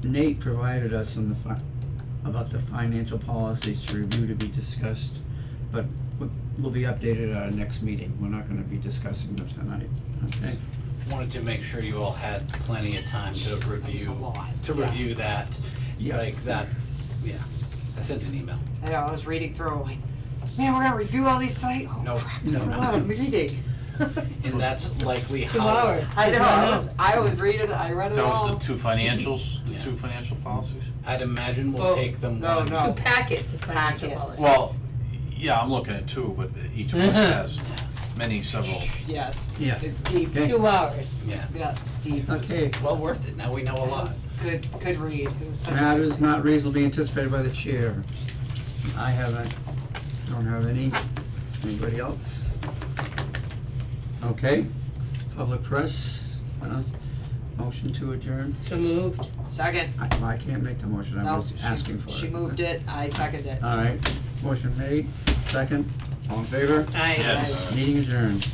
[SPEAKER 1] Nate provided us on about the financial policies to review to be discussed, but will be updated at our next meeting. We're not gonna be discussing them tonight, okay?
[SPEAKER 5] Wanted to make sure you all had plenty of time to review,
[SPEAKER 4] Yeah.
[SPEAKER 5] that,
[SPEAKER 1] Yeah.
[SPEAKER 5] like that, yeah. I sent an email.
[SPEAKER 4] I know, I was reading through, like, man, we're gonna review all these things? Oh,
[SPEAKER 5] No,
[SPEAKER 4] crap,
[SPEAKER 5] no,
[SPEAKER 4] a
[SPEAKER 5] no.
[SPEAKER 4] lot of reading.
[SPEAKER 5] And that's likely
[SPEAKER 7] 2
[SPEAKER 5] how.
[SPEAKER 7] hours.
[SPEAKER 4] I know,
[SPEAKER 7] Yes,
[SPEAKER 4] I would read it, I read it
[SPEAKER 3] That
[SPEAKER 4] all.
[SPEAKER 3] was the two financials,
[SPEAKER 5] Yeah.
[SPEAKER 3] the two financial policies?
[SPEAKER 5] I'd imagine we'll
[SPEAKER 4] Oh,
[SPEAKER 5] take them
[SPEAKER 4] no,
[SPEAKER 5] one.
[SPEAKER 4] no.
[SPEAKER 7] 2 packets of financial
[SPEAKER 4] Packets.
[SPEAKER 7] policies.
[SPEAKER 3] Well, yeah, I'm looking at two, but each one has many, several.
[SPEAKER 4] Yes,
[SPEAKER 1] Yeah.
[SPEAKER 4] it's deep.
[SPEAKER 1] Okay.
[SPEAKER 7] 2 hours.
[SPEAKER 5] Yeah,
[SPEAKER 4] Yeah, it's deep.
[SPEAKER 1] Okay,
[SPEAKER 5] well worth it. Now we know a
[SPEAKER 4] It
[SPEAKER 5] lot.
[SPEAKER 4] was good read. It was such a
[SPEAKER 1] matters
[SPEAKER 4] good-
[SPEAKER 1] not reasonably anticipated by the chair. I don't have any. Anybody else? Okay, public press, motion to adjourn.
[SPEAKER 7] So moved.
[SPEAKER 4] Second.
[SPEAKER 1] I can't make the motion, I
[SPEAKER 4] No,
[SPEAKER 1] was asking for it.
[SPEAKER 4] She moved it, I seconded it.
[SPEAKER 1] All right, motion made, second, all in favor?
[SPEAKER 7] Aye.
[SPEAKER 3] Yes.
[SPEAKER 1] Meeting adjourned.